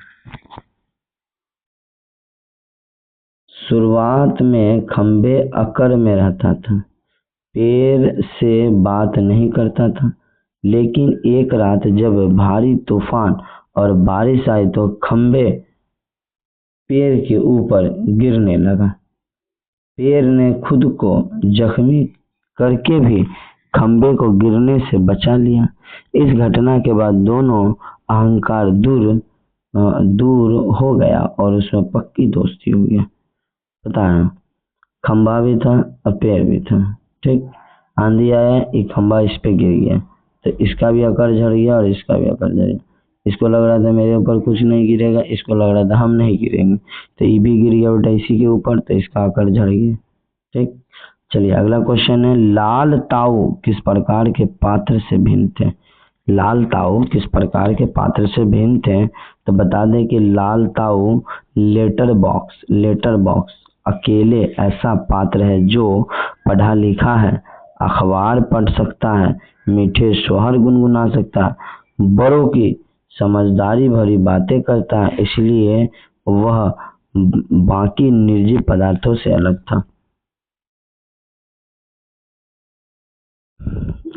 शुरुआत में खंभे अकड़ में रहता था, पेड़ से बात नहीं करता था, लेकिन एक रात जब भारी तूफान और बारिश आई तो खंभे पेड़ के ऊपर गिरने लगा। पेड़ ने खुद को जख्मी करके भी खंभे को गिरने से बचा लिया। इस घटना के बाद दोनों अहंकार दूर हो गया और उसमें पक्की दोस्ती हो गया। पता है, खंभा भी था और पेड़ भी था, ठीक। आंधी आया, एक खंभा इस पे गिर गया, तो इसका भी अकड़ झड़ गया और इसका भी अकड़ झड़ गया। इसको लग रहा था मेरे ऊपर कुछ नहीं गिरेगा, इसको लग रहा था हम नहीं गिरेंगे, तो ये भी गिर गया बेटा इसी के ऊपर, तो इसका अकड़ झड़ गया, ठीक। चलिए अगला क्वेश्चन है, लाल ताऊ किस प्रकार के पात्र से भिन्न थे? लाल ताऊ किस प्रकार के पात्र से भिन्न थे? तो बता दें कि लाल ताऊ लेटर बॉक्स अकेले ऐसा पात्र है जो पढ़ा लिखा है, अखबार पढ़ सकता है, मीठे सोहर गुनगुना सकता है, बड़ों की समझदारी भरी बातें करता है, इसलिए वह बाकी निर्जीव पदार्थों से अलग था।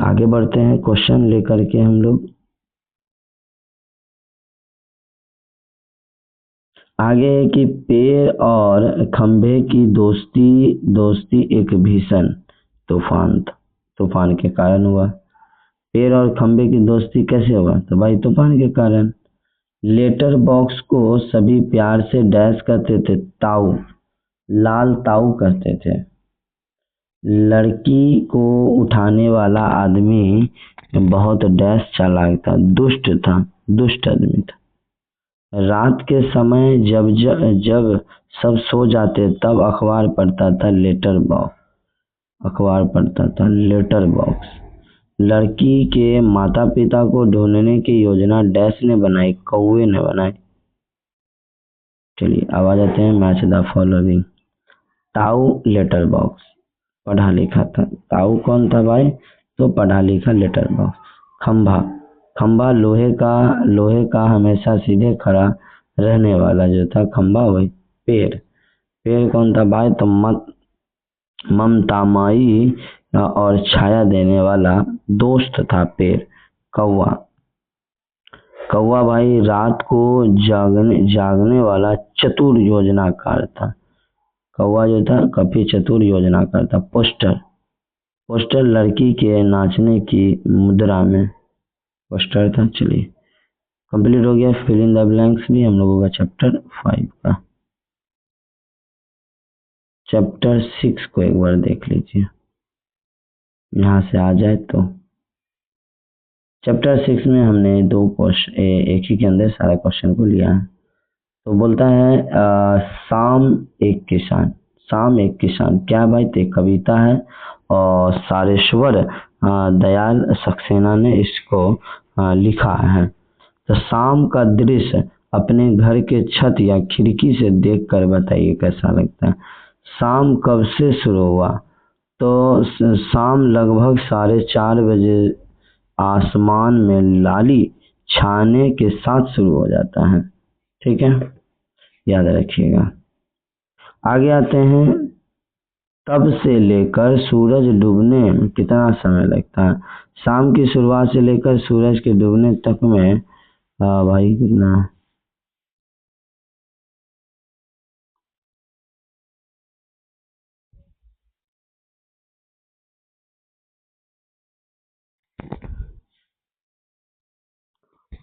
आगे बढ़ते हैं क्वेश्चन लेकर के हम लोग। आगे है कि पेड़ और खंभे की दोस्ती एक भीषण तूफान के कारण हुआ। पेड़ और खंभे की दोस्ती कैसे हुआ? तो भाई तूफान के कारण। लेटर बॉक्स को सभी प्यार से डैश करते थे, ताऊ, लाल ताऊ करते थे। लड़की को उठाने वाला आदमी बहुत डैश चालाक था, दुष्ट आदमी था। रात के समय जब सब सो जाते तब अखबार पढ़ता था, लेटर बॉक्स। लड़की के माता पिता को ढूंढने की योजना डैश ने बनाई, कौवे ने बनाई। चलिए अब आ जाते हैं मैच द फॉलोइंग। ताऊ लेटर बॉक्स, पढ़ा लिखा था। ताऊ कौन था भाई? तो पढ़ा लिखा लेटर बॉक्स। खंभा लोहे का हमेशा सीधे खड़ा रहने वाला जो था खंभा, वही। पेड़ कौन था भाई? तो ममतामयी और छाया देने वाला दोस्त था पेड़। कौवा भाई रात को जागने वाला चतुर योजनाकार था। कौवा जो था काफी चतुर योजनाकार था। पोस्टर लड़की के नाचने की मुद्रा में पोस्टर था। चलिए कंप्लीट हो गया फिल इन द ब्लैंक्स भी हम लोगों का चैप्टर 5 का। चैप्टर 6 को एक बार देख लीजिए, यहाँ से आ जाए तो। चैप्टर 6 में हमने दो क्वेश्चन एक ही के अंदर सारा क्वेश्चन को लिया है। तो बोलता है शाम एक किसान क्या भाई? तो एक कविता है और सारेश्वर दयाल सक्सेना ने इसको लिखा है। तो शाम का दृश्य अपने घर के छत या खिड़की से देखकर बताइए कैसा लगता है। शाम कब से शुरू हुआ? तो शाम लगभग 4:30 बजे आसमान में लाली छाने के साथ शुरू हो जाता है, ठीक है, याद रखिएगा। आगे आते हैं, तब से लेकर सूरज डूबने में कितना समय लगता है? शाम की शुरुआत से लेकर सूरज के डूबने तक में हाँ भाई कितना है?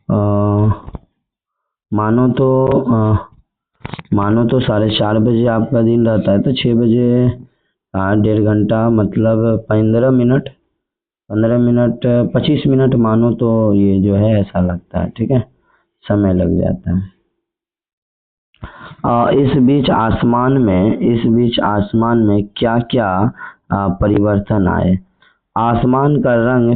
अ, मानो तो मानो तो 4:30 बजे आपका दिन रहता है तो 6 बजे 1.5 घंटा मतलब 15 मिनट, 15 मिनट 25 मिनट मानो तो ये जो है ऐसा लगता है, ठीक है, समय लग जाता है। इस बीच आसमान में क्या क्या परिवर्तन आए? आसमान का रंग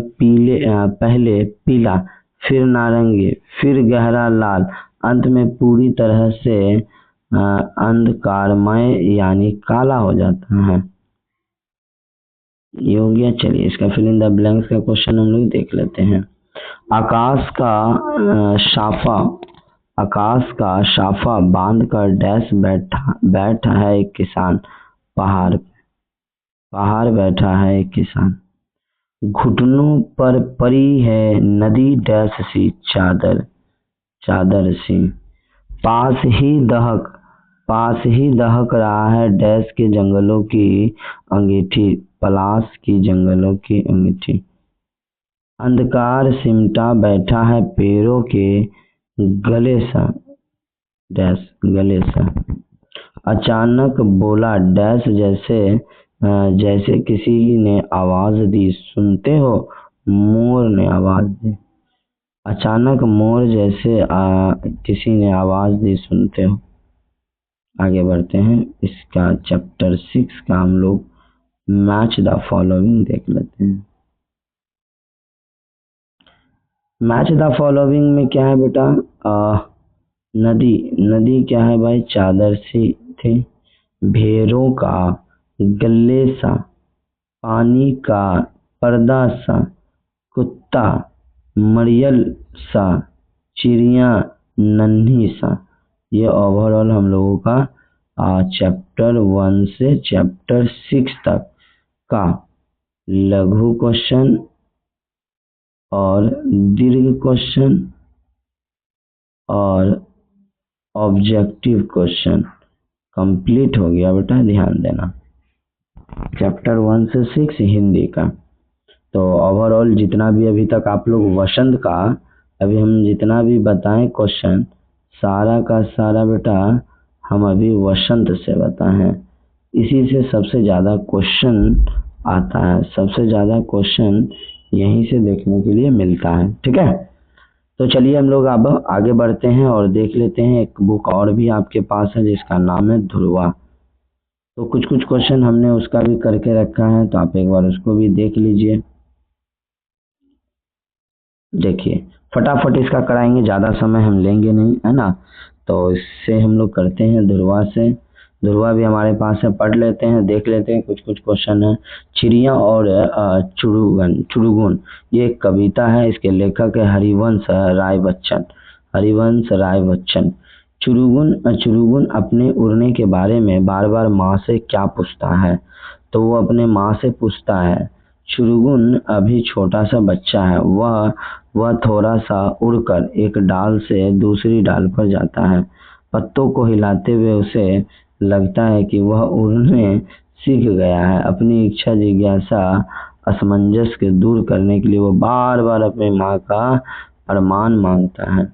पहले पीला, फिर नारंगी, फिर गहरा लाल, अंत में पूरी तरह से अंधकारमय यानी काला हो जाता है। ये हो गया। चलिए इसका फिल इन द ब्लैंक्स का क्वेश्चन हम लोग देख लेते हैं। आकाश का साफा आकाश का साफा बांध कर डैश बैठा है एक किसान। पहाड़ पहाड़ बैठा है एक किसान। घुटनों पर पड़ी है नदी डैश सी चादर, चादर सी। पास ही दहक पास ही दहक रहा है डैश के जंगलों की अंगीठी, पलाश की जंगलों की अंगीठी। अंधकार सिमटा बैठा है पेड़ों के गले सा, डैश गले सा। अचानक बोला डैश जैसे किसी ने आवाज दी, सुनते हो? मोर ने आवाज दी। अचानक मोर जैसे किसी ने आवाज दी, सुनते हो? आगे बढ़ते हैं। इसका चैप्टर 6 का हम लोग मैच द फॉलोइंग देख लेते हैं। मैच द फॉलोइंग में क्या है बेटा? नदी नदी क्या है भाई? चादर सी थी। भेड़ों का गले सा, पानी का पर्दा सा, कुत्ता मरियल सा, चिड़िया नन्ही सा। ये ओवरऑल हम लोगों का चैप्टर 1 से चैप्टर 6 तक का लघु क्वेश्चन और दीर्घ क्वेश्चन और ऑब्जेक्टिव क्वेश्चन कंप्लीट हो गया बेटा, ध्यान देना। चैप्टर 1 से 6 हिंदी का। तो ओवरऑल जितना भी अभी तक आप लोग वसंत का अभी हम जितना भी बताएं क्वेश्चन, सारा का सारा बेटा हम अभी वसंत से बताए हैं। इसी से सबसे ज़्यादा क्वेश्चन आता है, सबसे ज़्यादा क्वेश्चन यहीं से देखने के लिए मिलता है, ठीक है। तो चलिए हम लोग अब आगे बढ़ते हैं और देख लेते हैं। एक बुक और भी आपके पास है जिसका नाम है ध्रुवा। तो कुछ कुछ क्वेश्चन हमने उसका भी करके रखा है, तो आप एक बार उसको भी देख लीजिए। देखिए फटाफट इसका कराएंगे, ज़्यादा समय हम लेंगे नहीं, है ना। तो इससे हम लोग करते हैं ध्रुवा से। ध्रुवा भी हमारे पास है, पढ़ लेते हैं, देख लेते हैं। कुछ कुछ क्वेश्चन है। चिड़िया और चुड़गुन ये एक कविता है। इसके लेखक है हरिवंश राय बच्चन, हरिवंश राय बच्चन। चुड़गुन अपने उड़ने के बारे में बार बार माँ से क्या पूछता है? तो वो अपने माँ से पूछता है। चुड़गुन अभी छोटा सा बच्चा है। वह थोड़ा सा उड़कर एक डाल से दूसरी डाल पर जाता है। पत्तों को हिलाते हुए उसे लगता है कि वह उड़ने सीख गया है। अपनी इच्छा जिज्ञासा असमंजस के दूर करने के लिए वो बार बार अपनी माँ का अरमान मांगता है।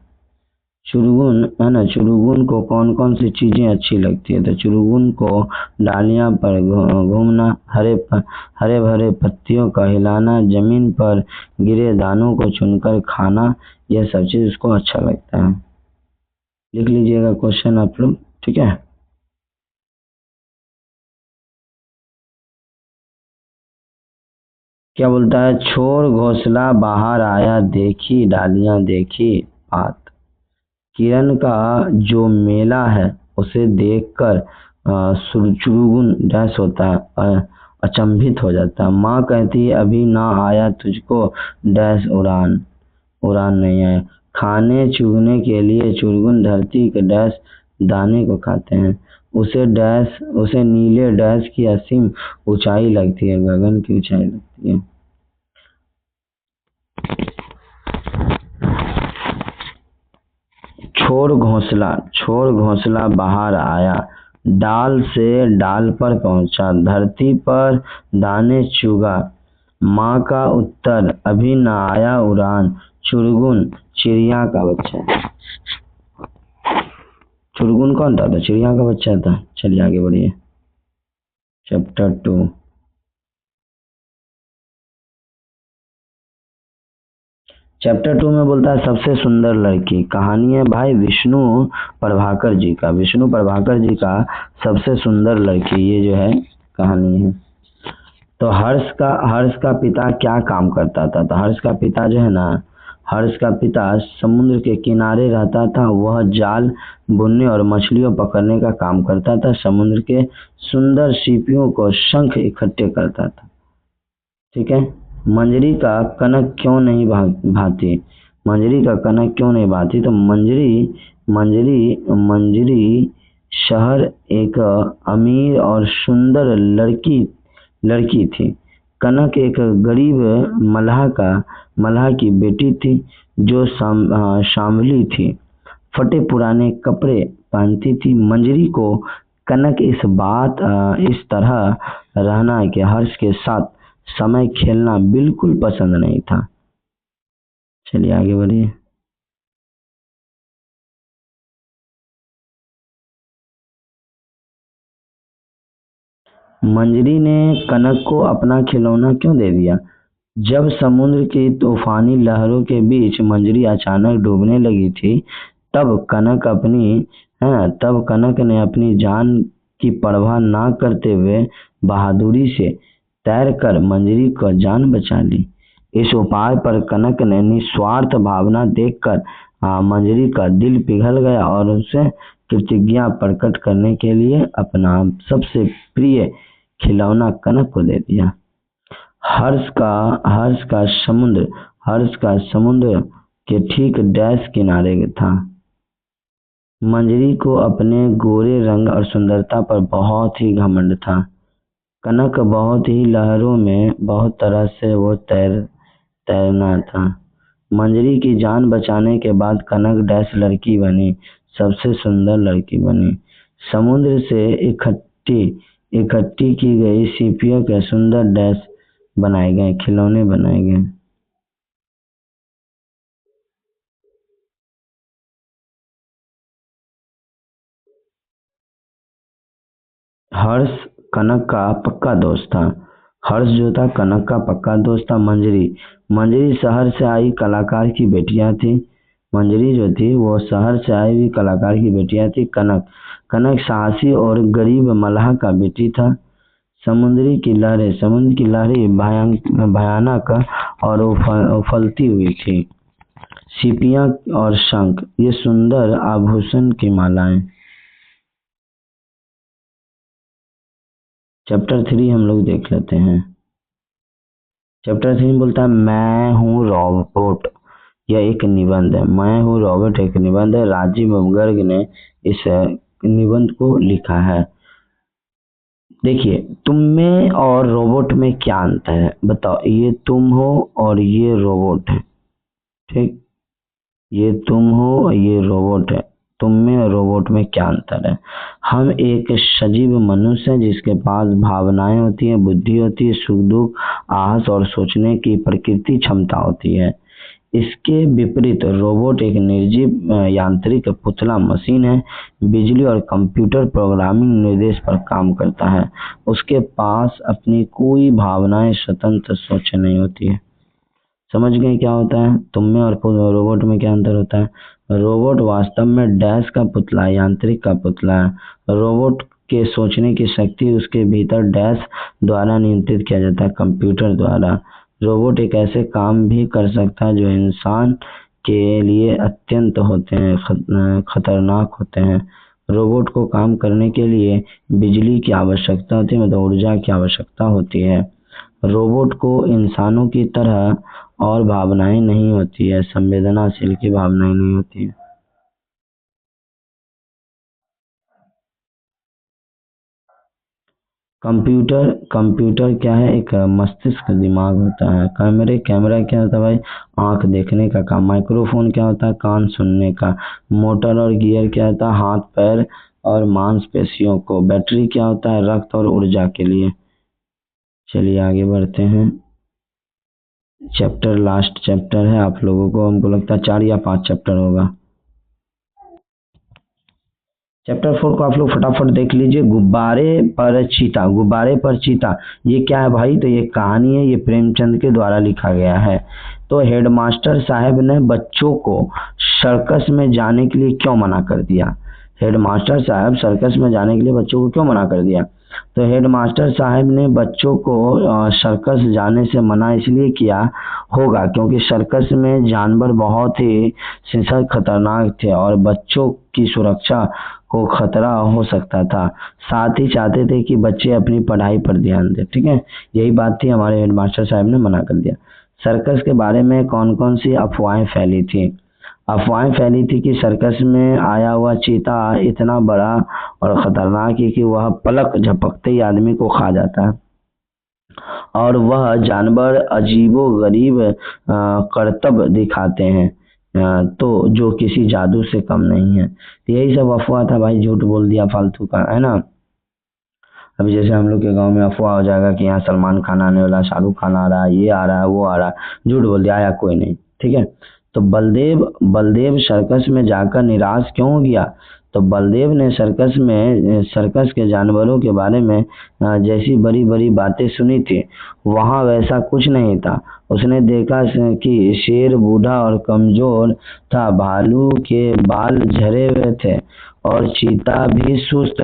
चुड़गुन है ना, चुड़गुन को कौन कौन सी चीजें अच्छी लगती है? तो चुड़गुन को डालियां पर घूमना, हरे भरे पत्तियों का हिलाना, जमीन पर गिरे दानों को चुनकर खाना, यह सब चीज उसको अच्छा लगता है। लिख लीजिएगा क्वेश्चन आप लोग, ठीक है। क्या बोलता है? छोड़ घोंसला बाहर आया, देखी डालियां देखी बात। किरण का जो मेला है उसे देखकर चुड़गुन डैश होता है, अचंभित हो जाता है। माँ कहती है अभी ना आया तुझको डैश उड़ान, उड़ान नहीं आया। खाने चुगने के लिए चुड़गुन धरती के डैश दाने को खाते हैं। उसे नीले डैश की असीम ऊंचाई लगती है, गगन की ऊंचाई लगती है। छोड़ घोंसला बाहर आया, डाल से डाल पर पहुंचा, धरती पर दाने चुगा, माँ का उत्तर अभी न आया उड़ान, चुड़गुन चिड़िया का बच्चा। चुड़गुन कौन था? तो चिड़िया का बच्चा था। चलिए आगे बढ़िए। चैप्टर 2। चैप्टर 2 में बोलता है सबसे सुंदर लड़की। कहानी है भाई विष्णु प्रभाकर जी का। विष्णु प्रभाकर जी का सबसे सुंदर लड़की, ये जो है कहानी है। तो हर्ष का पिता क्या काम करता था? तो हर्ष का पिता जो है ना, हर्ष का पिता समुद्र के किनारे रहता था। वह जाल बुनने और मछलियों पकड़ने का काम करता था। समुद्र के सुंदर सीपियों को शंख इकट्ठे करता था। ठीक है। मंजरी का कनक क्यों नहीं भाती? मंजरी का कनक क्यों नहीं भाती? तो मंजरी शहर एक अमीर और सुंदर लड़की थी। कनक एक गरीब मल्लाह की बेटी थी जो शामली थी, फटे पुराने कपड़े पहनती थी। मंजरी को कनक इस तरह रहना कि हर्ष के साथ समय खेलना बिल्कुल पसंद नहीं था। चलिए आगे बढ़िए। मंजरी ने कनक को अपना खिलौना क्यों दे दिया? जब समुद्र की तूफानी लहरों के बीच मंजरी अचानक डूबने लगी थी, तब कनक ने अपनी जान की परवाह ना करते हुए बहादुरी से तैरकर मंजरी का जान बचा ली। इस उपाय पर कनक ने निस्वार्थ भावना देखकर मंजरी का दिल पिघल गया और उसे कृतज्ञता प्रकट करने के लिए अपना सबसे प्रिय खिलौना कनक को दे दिया। हर्ष का समुद्र के ठीक डैश किनारे था। मंजरी को अपने गोरे रंग और सुंदरता पर बहुत ही घमंड था। कनक बहुत ही लहरों में बहुत तरह से वो तैरना था। मंजरी की जान बचाने के बाद कनक डैश लड़की बनी, सबसे सुंदर लड़की बनी। समुद्र से इकट्ठी की गई सीपियों के सुंदर डैश बनाए गए, खिलौने बनाए गए। हर्ष कनक का पक्का दोस्त था। हर्ष जो था कनक का पक्का दोस्त था। मंजरी शहर से आई कलाकार की बेटियां थी। मंजरी जो थी वो शहर से आई हुई कलाकार की बेटियां थी। कनक साहसी और गरीब मल्लाह का बेटी था। समुद्र की लहरें भयानक और उफलती हुई थी। सीपियां और शंख ये सुंदर आभूषण की मालाएं। चैप्टर 3 हम लोग देख लेते हैं। चैप्टर 3 बोलता है मैं हूँ रोबोट। यह एक निबंध है। मैं हूँ रोबोट एक निबंध है। राजीव गर्ग ने इस निबंध को लिखा है। देखिए, तुम में और रोबोट में क्या अंतर है? बताओ, ये तुम हो और ये रोबोट है। ठीक, ये तुम हो और ये रोबोट है। तुम में और रोबोट में क्या अंतर है? हम एक सजीव मनुष्य है जिसके पास भावनाएं होती हैं, बुद्धि होती है, सुख दुख, आहस और सोचने की प्रकृति क्षमता होती है। इसके विपरीत रोबोट एक निर्जीव यांत्रिक पुतला मशीन है, बिजली और कंप्यूटर प्रोग्रामिंग निर्देश पर काम करता है। उसके पास अपनी कोई भावनाएं, स्वतंत्र सोच नहीं होती है। समझ गए क्या होता है? तुम में और रोबोट में क्या अंतर होता है? रोबोट वास्तव में डैश का पुतला है, यांत्रिक का पुतला है। रोबोट के सोचने की शक्ति उसके भीतर डैश द्वारा नियंत्रित किया जाता है, कंप्यूटर द्वारा। रोबोट एक ऐसे काम भी कर सकता है जो इंसान के लिए अत्यंत होते हैं, खतरनाक होते हैं। रोबोट को काम करने के लिए बिजली की आवश्यकता होती है, मतलब ऊर्जा की आवश्यकता होती है। रोबोट को इंसानों की तरह और भावनाएं नहीं होती है, संवेदनाशील की भावनाएं नहीं होती है। कंप्यूटर कंप्यूटर क्या है, एक मस्तिष्क दिमाग होता है। कैमरा क्या होता है भाई, आंख देखने का काम। माइक्रोफोन क्या होता है, कान सुनने का। मोटर और गियर क्या होता है, हाथ पैर और मांसपेशियों को। बैटरी क्या होता है, रक्त और ऊर्जा के लिए। चलिए आगे बढ़ते हैं। चैप्टर लास्ट चैप्टर है आप लोगों को, हमको लगता है 4 या 5 चैप्टर होगा। चैप्टर 4 को आप लोग फटाफट देख लीजिए। गुब्बारे पर चीता। गुब्बारे पर चीता ये क्या है भाई, तो ये कहानी है, ये प्रेमचंद के द्वारा लिखा गया है। तो हेडमास्टर साहब ने बच्चों को सर्कस में जाने के लिए क्यों मना कर दिया। हेडमास्टर साहब सर्कस में जाने के लिए बच्चों को क्यों मना कर दिया। तो हेडमास्टर साहब ने बच्चों को सर्कस जाने से मना इसलिए किया होगा क्योंकि सर्कस में जानवर बहुत ही खतरनाक थे और बच्चों की सुरक्षा को खतरा हो सकता था। साथ ही चाहते थे कि बच्चे अपनी पढ़ाई पर ध्यान दें। ठीक है, यही बात थी, हमारे हेडमास्टर साहब ने मना कर दिया। सर्कस के बारे में कौन कौन सी अफवाहें फैली थी। अफवाहें फैली थी कि सर्कस में आया हुआ चीता इतना बड़ा और खतरनाक है कि वह पलक झपकते ही आदमी को खा जाता है और वह जानवर अजीबो गरीब करतब दिखाते हैं, तो जो किसी जादू से कम नहीं है। तो यही सब अफवाह था भाई, झूठ बोल दिया फालतू का, है ना। अभी जैसे हम लोग के गांव में अफवाह हो जाएगा कि यहाँ सलमान खान आने वाला, शाहरुख खान आ रहा है, ये आ रहा है, वो आ रहा है, झूठ बोल दिया, आया कोई नहीं। ठीक है, तो बलदेव बलदेव सर्कस में जाकर निराश क्यों हो गया। तो बलदेव ने सर्कस के जानवरों के बारे में जैसी बड़ी बड़ी बातें सुनी थी, वहाँ वैसा कुछ नहीं था। उसने देखा कि शेर बूढ़ा और कमजोर था, भालू के बाल झरे हुए थे और चीता भी सुस्त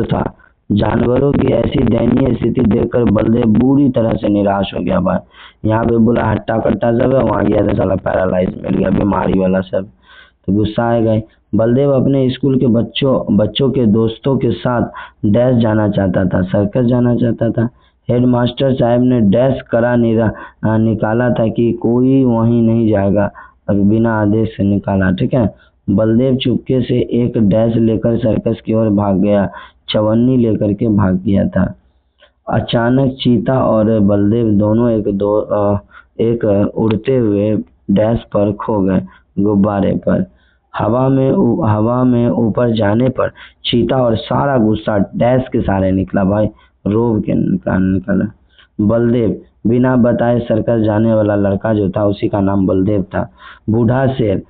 था। जानवरों की ऐसी दयनीय स्थिति देखकर बलदेव बुरी तरह से निराश हो गया भाई। यहाँ पे बोला हट्टा कट्टा सब है, वहाँ गया था साला पैरालाइज मिल गया, बीमारी वाला सब। तो गुस्सा आ गए। बलदेव अपने स्कूल के बच्चों के दोस्तों के साथ डैश जाना चाहता था, सर्कस जाना चाहता था। हेडमास्टर साहब ने डैश निकाला था कि कोई वहीं नहीं जाएगा, अभी बिना आदेश से निकाला। ठीक है, बलदेव चुपके से एक डैश लेकर सर्कस की ओर भाग गया, चवन्नी लेकर के भाग गया था। अचानक चीता और बलदेव दोनों एक उड़ते हुए डैश पर खो गए। गुब्बारे पर हवा में ऊपर जाने पर चीता और सारा गुस्सा डैश के सारे निकला भाई, रोब के निकला। बलदेव बिना बताए सर्कस जाने वाला लड़का जो था उसी का नाम बलदेव था। बूढ़ा शेर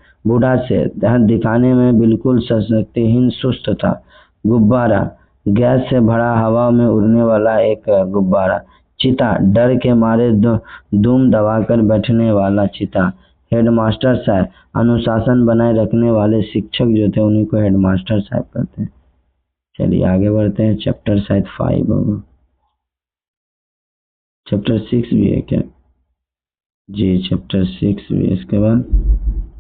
दिखाने में बिल्कुल शक्तिहीन सुस्त था। गुब्बारा गैस से भरा हवा में उड़ने वाला एक गुब्बारा। चीता डर के मारे दुम दबाकर बैठने वाला चीता। हेडमास्टर साहब अनुशासन बनाए रखने वाले शिक्षक जो थे उन्हीं को हेडमास्टर साहब कहते हैं। चलिए आगे बढ़ते हैं, चैप्टर शायद 5 होगा, चैप्टर 6 भी है क्या। जी चैप्टर 6 भी है, इसके बाद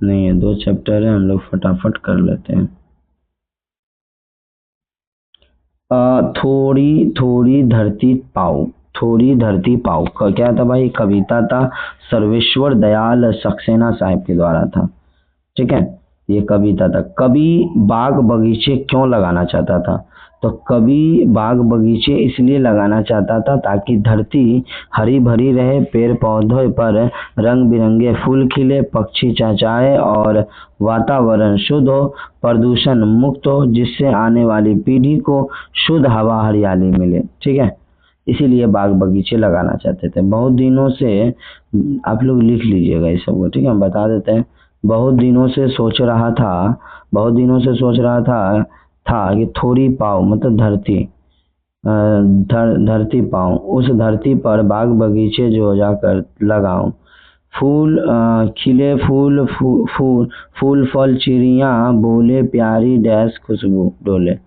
नहीं है, 2 चैप्टर है, हम लोग फटाफट कर लेते हैं। थोड़ी धरती पाओ क्या था भाई, कविता था, सर्वेश्वर दयाल सक्सेना साहब के द्वारा था। ठीक है, ये कविता था। कवि बाग बगीचे क्यों लगाना चाहता था। तो कवि बाग बगीचे इसलिए लगाना चाहता था ताकि धरती हरी भरी रहे, पेड़ पौधों पर रंग बिरंगे फूल खिले, पक्षी चहचहाए और वातावरण शुद्ध हो, प्रदूषण मुक्त हो, जिससे आने वाली पीढ़ी को शुद्ध हवा हरियाली मिले। ठीक है, इसीलिए बाग बगीचे लगाना चाहते थे। बहुत दिनों से आप लोग लिख लीजिएगा इस सब को, ठीक है, हम बता देते हैं। बहुत दिनों से सोच रहा था कि थोड़ी पाओ मतलब धरती, धरती पाऊं, उस धरती पर बाग बगीचे जो जाकर लगाऊं। फूल खिले, फूल फल, चिड़ियां बोले, प्यारी डैश खुशबू डोले।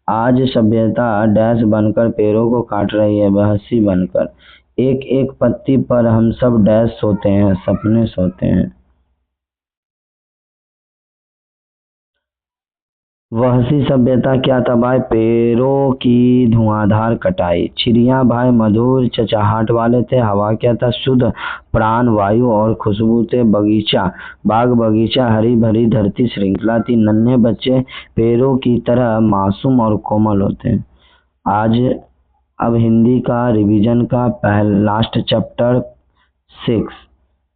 आज सभ्यता डैश बनकर पेड़ों को काट रही है, बहसी बनकर। एक एक पत्ती पर हम सब डैश सोते हैं, सपने सोते हैं। वहसी सभ्यता क्या था भाई, पेड़ों की धुआंधार कटाई। चिड़िया भाई मधुर चहचहाट वाले थे। हवा क्या था, शुद्ध प्राण वायु और खुशबू थे। बाग बगीचा हरी भरी धरती श्रृंखला थी। नन्हे बच्चे पेड़ों की तरह मासूम और कोमल होते हैं। आज अब हिंदी का रिवीजन का लास्ट चैप्टर 6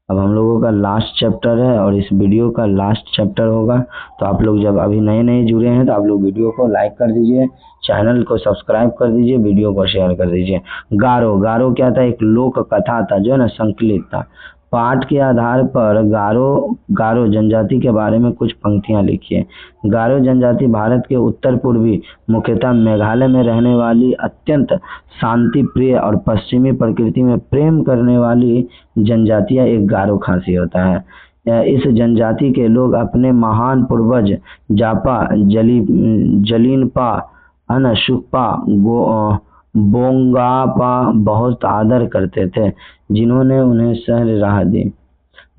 अब हम लोगों का लास्ट चैप्टर है और इस वीडियो का लास्ट चैप्टर होगा। तो आप लोग जब अभी नए नए जुड़े हैं तो आप लोग वीडियो को लाइक कर दीजिए, चैनल को सब्सक्राइब कर दीजिए, वीडियो को शेयर कर दीजिए। गारो गारो क्या था? एक लोक कथा था जो है ना संकलित था। पाठ के आधार पर गारो जनजाति के बारे में कुछ पंक्तियां लिखिए। गारो जनजाति भारत के उत्तर पूर्वी मुख्यतः मेघालय में रहने वाली अत्यंत शांति प्रिय और पश्चिमी प्रकृति में प्रेम करने वाली जनजातियां एक गारो खासी होता है। इस जनजाति के लोग अपने महान पूर्वज जापा जलीनपा शुक्पा बोंगापा बहुत आदर करते थे, जिन्होंने उन्हें शहर राह दी।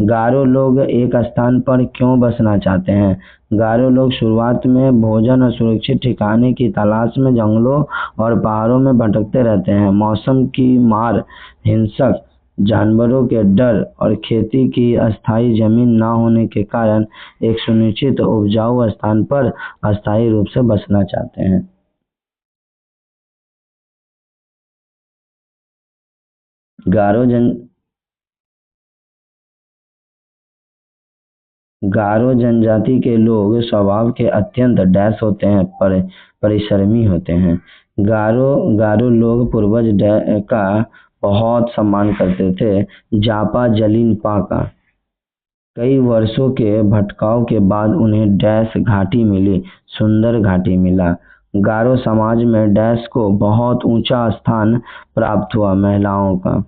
गारो लोग एक स्थान पर क्यों बसना चाहते हैं? गारो लोग शुरुआत में भोजन और सुरक्षित ठिकाने की तलाश में जंगलों और पहाड़ों में भटकते रहते हैं। मौसम की मार, हिंसक जानवरों के डर और खेती की अस्थायी जमीन न होने के कारण एक सुनिश्चित उपजाऊ स्थान पर अस्थायी रूप से बसना चाहते हैं। गारो जनजाति के लोग स्वभाव के अत्यंत डैश होते हैं, परिश्रमी होते हैं। गारो लोग पूर्वज का बहुत सम्मान करते थे, जापा जलीनपा का। कई वर्षों के भटकाव के बाद उन्हें डैश घाटी मिली, सुंदर घाटी मिला। गारो समाज में डैश को बहुत ऊंचा स्थान प्राप्त हुआ। महिलाओं का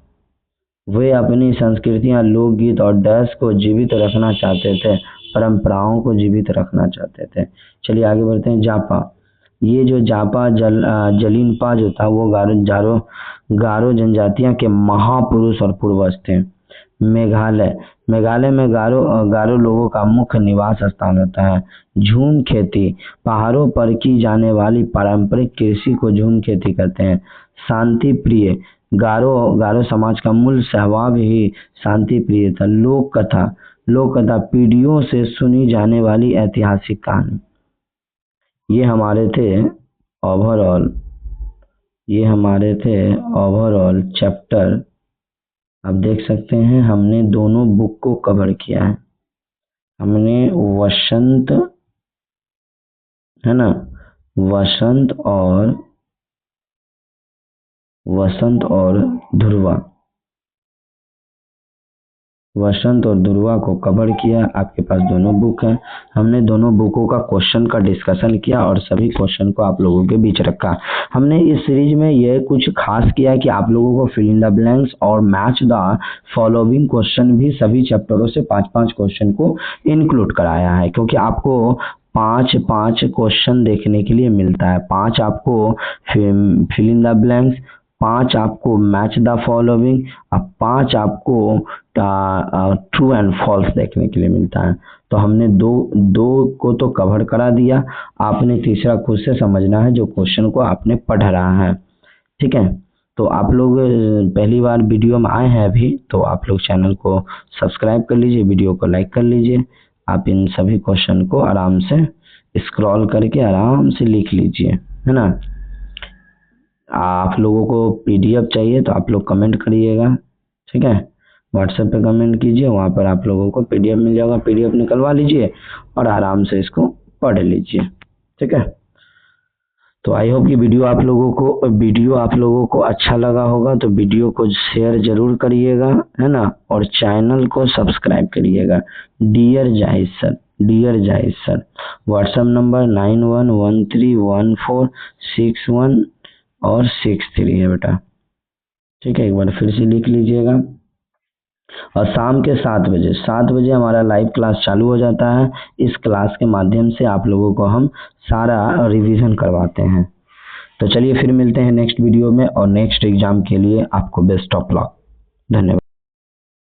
वे अपनी संस्कृतियां, लोकगीत और डैश को जीवित रखना चाहते थे, परंपराओं को जीवित रखना चाहते थे। चलिए आगे बढ़ते हैं। जापा, ये जो जापा जलीनपा जो था वो गारो जनजातियां के महापुरुष और पूर्वज थे। मेघालय में गारो लोगों का मुख्य निवास स्थान होता है। झूम खेती, पहाड़ों पर की जाने वाली पारंपरिक कृषि को झूम खेती कहते हैं। शांति प्रिय, गारो समाज का मूल स्वभाव ही शांति प्रिय था। लोक कथा पीढ़ियों से सुनी जाने वाली ऐतिहासिक कहानी। ये हमारे थे ओवरऑल चैप्टर। आप देख सकते हैं हमने दोनों बुक को कवर किया है। हमने वसंत है ना, वसंत और ध्रुवा को कवर किया। आपके पास दोनों बुक हैं। हमने दोनों बुकों का क्वेश्चन का डिस्कशन किया और सभी क्वेश्चन को आप लोगों के बीच रखा। हमने इस सीरीज में यह कुछ खास किया कि आप लोगों को फिल इन द ब्लैंक्स और मैच द फॉलोइंग क्वेश्चन भी सभी चैप्टरों से 5-5 क्वेश्चन को इंक्लूड कराया है, क्योंकि आपको 5-5 क्वेश्चन देखने के लिए मिलता है। 5 आपको फिल इन द ब्लैंक्स, 5 आपको मैच द फॉलोइंग और 5 आपको ट्रू एंड फॉल्स देखने के लिए मिलता है। तो हमने दो को तो कवर करा दिया, आपने तीसरा खुद से समझना है जो क्वेश्चन को आपने पढ़ रहा है। ठीक है, तो आप लोग पहली बार वीडियो में आए हैं अभी, तो आप लोग चैनल को सब्सक्राइब कर लीजिए, वीडियो को लाइक कर लीजिए। आप इन सभी क्वेश्चन को आराम से स्क्रॉल करके आराम से लिख लीजिए, है ना। आप लोगों को पीडीएफ चाहिए तो आप लोग कमेंट करिएगा, ठीक है। व्हाट्सएप पे कमेंट कीजिए, वहाँ पर आप लोगों को पीडीएफ मिल जाएगा। पीडीएफ निकलवा लीजिए और आराम से इसको पढ़ लीजिए, ठीक है। तो आई होप कि वीडियो आप लोगों को अच्छा लगा होगा, तो वीडियो को शेयर जरूर करिएगा, है ना, और चैनल को सब्सक्राइब करिएगा। Dear Zahid sir, WhatsApp number 91131461 और 63 है बेटा, ठीक है। एक बार फिर से लिख लीजिएगा। और शाम के 7 बजे हमारा लाइव क्लास चालू हो जाता है। इस क्लास के माध्यम से आप लोगों को हम सारा रिवीजन करवाते हैं। तो चलिए फिर मिलते हैं नेक्स्ट वीडियो में, और नेक्स्ट एग्जाम के लिए आपको बेस्ट ऑफ लक। धन्यवाद।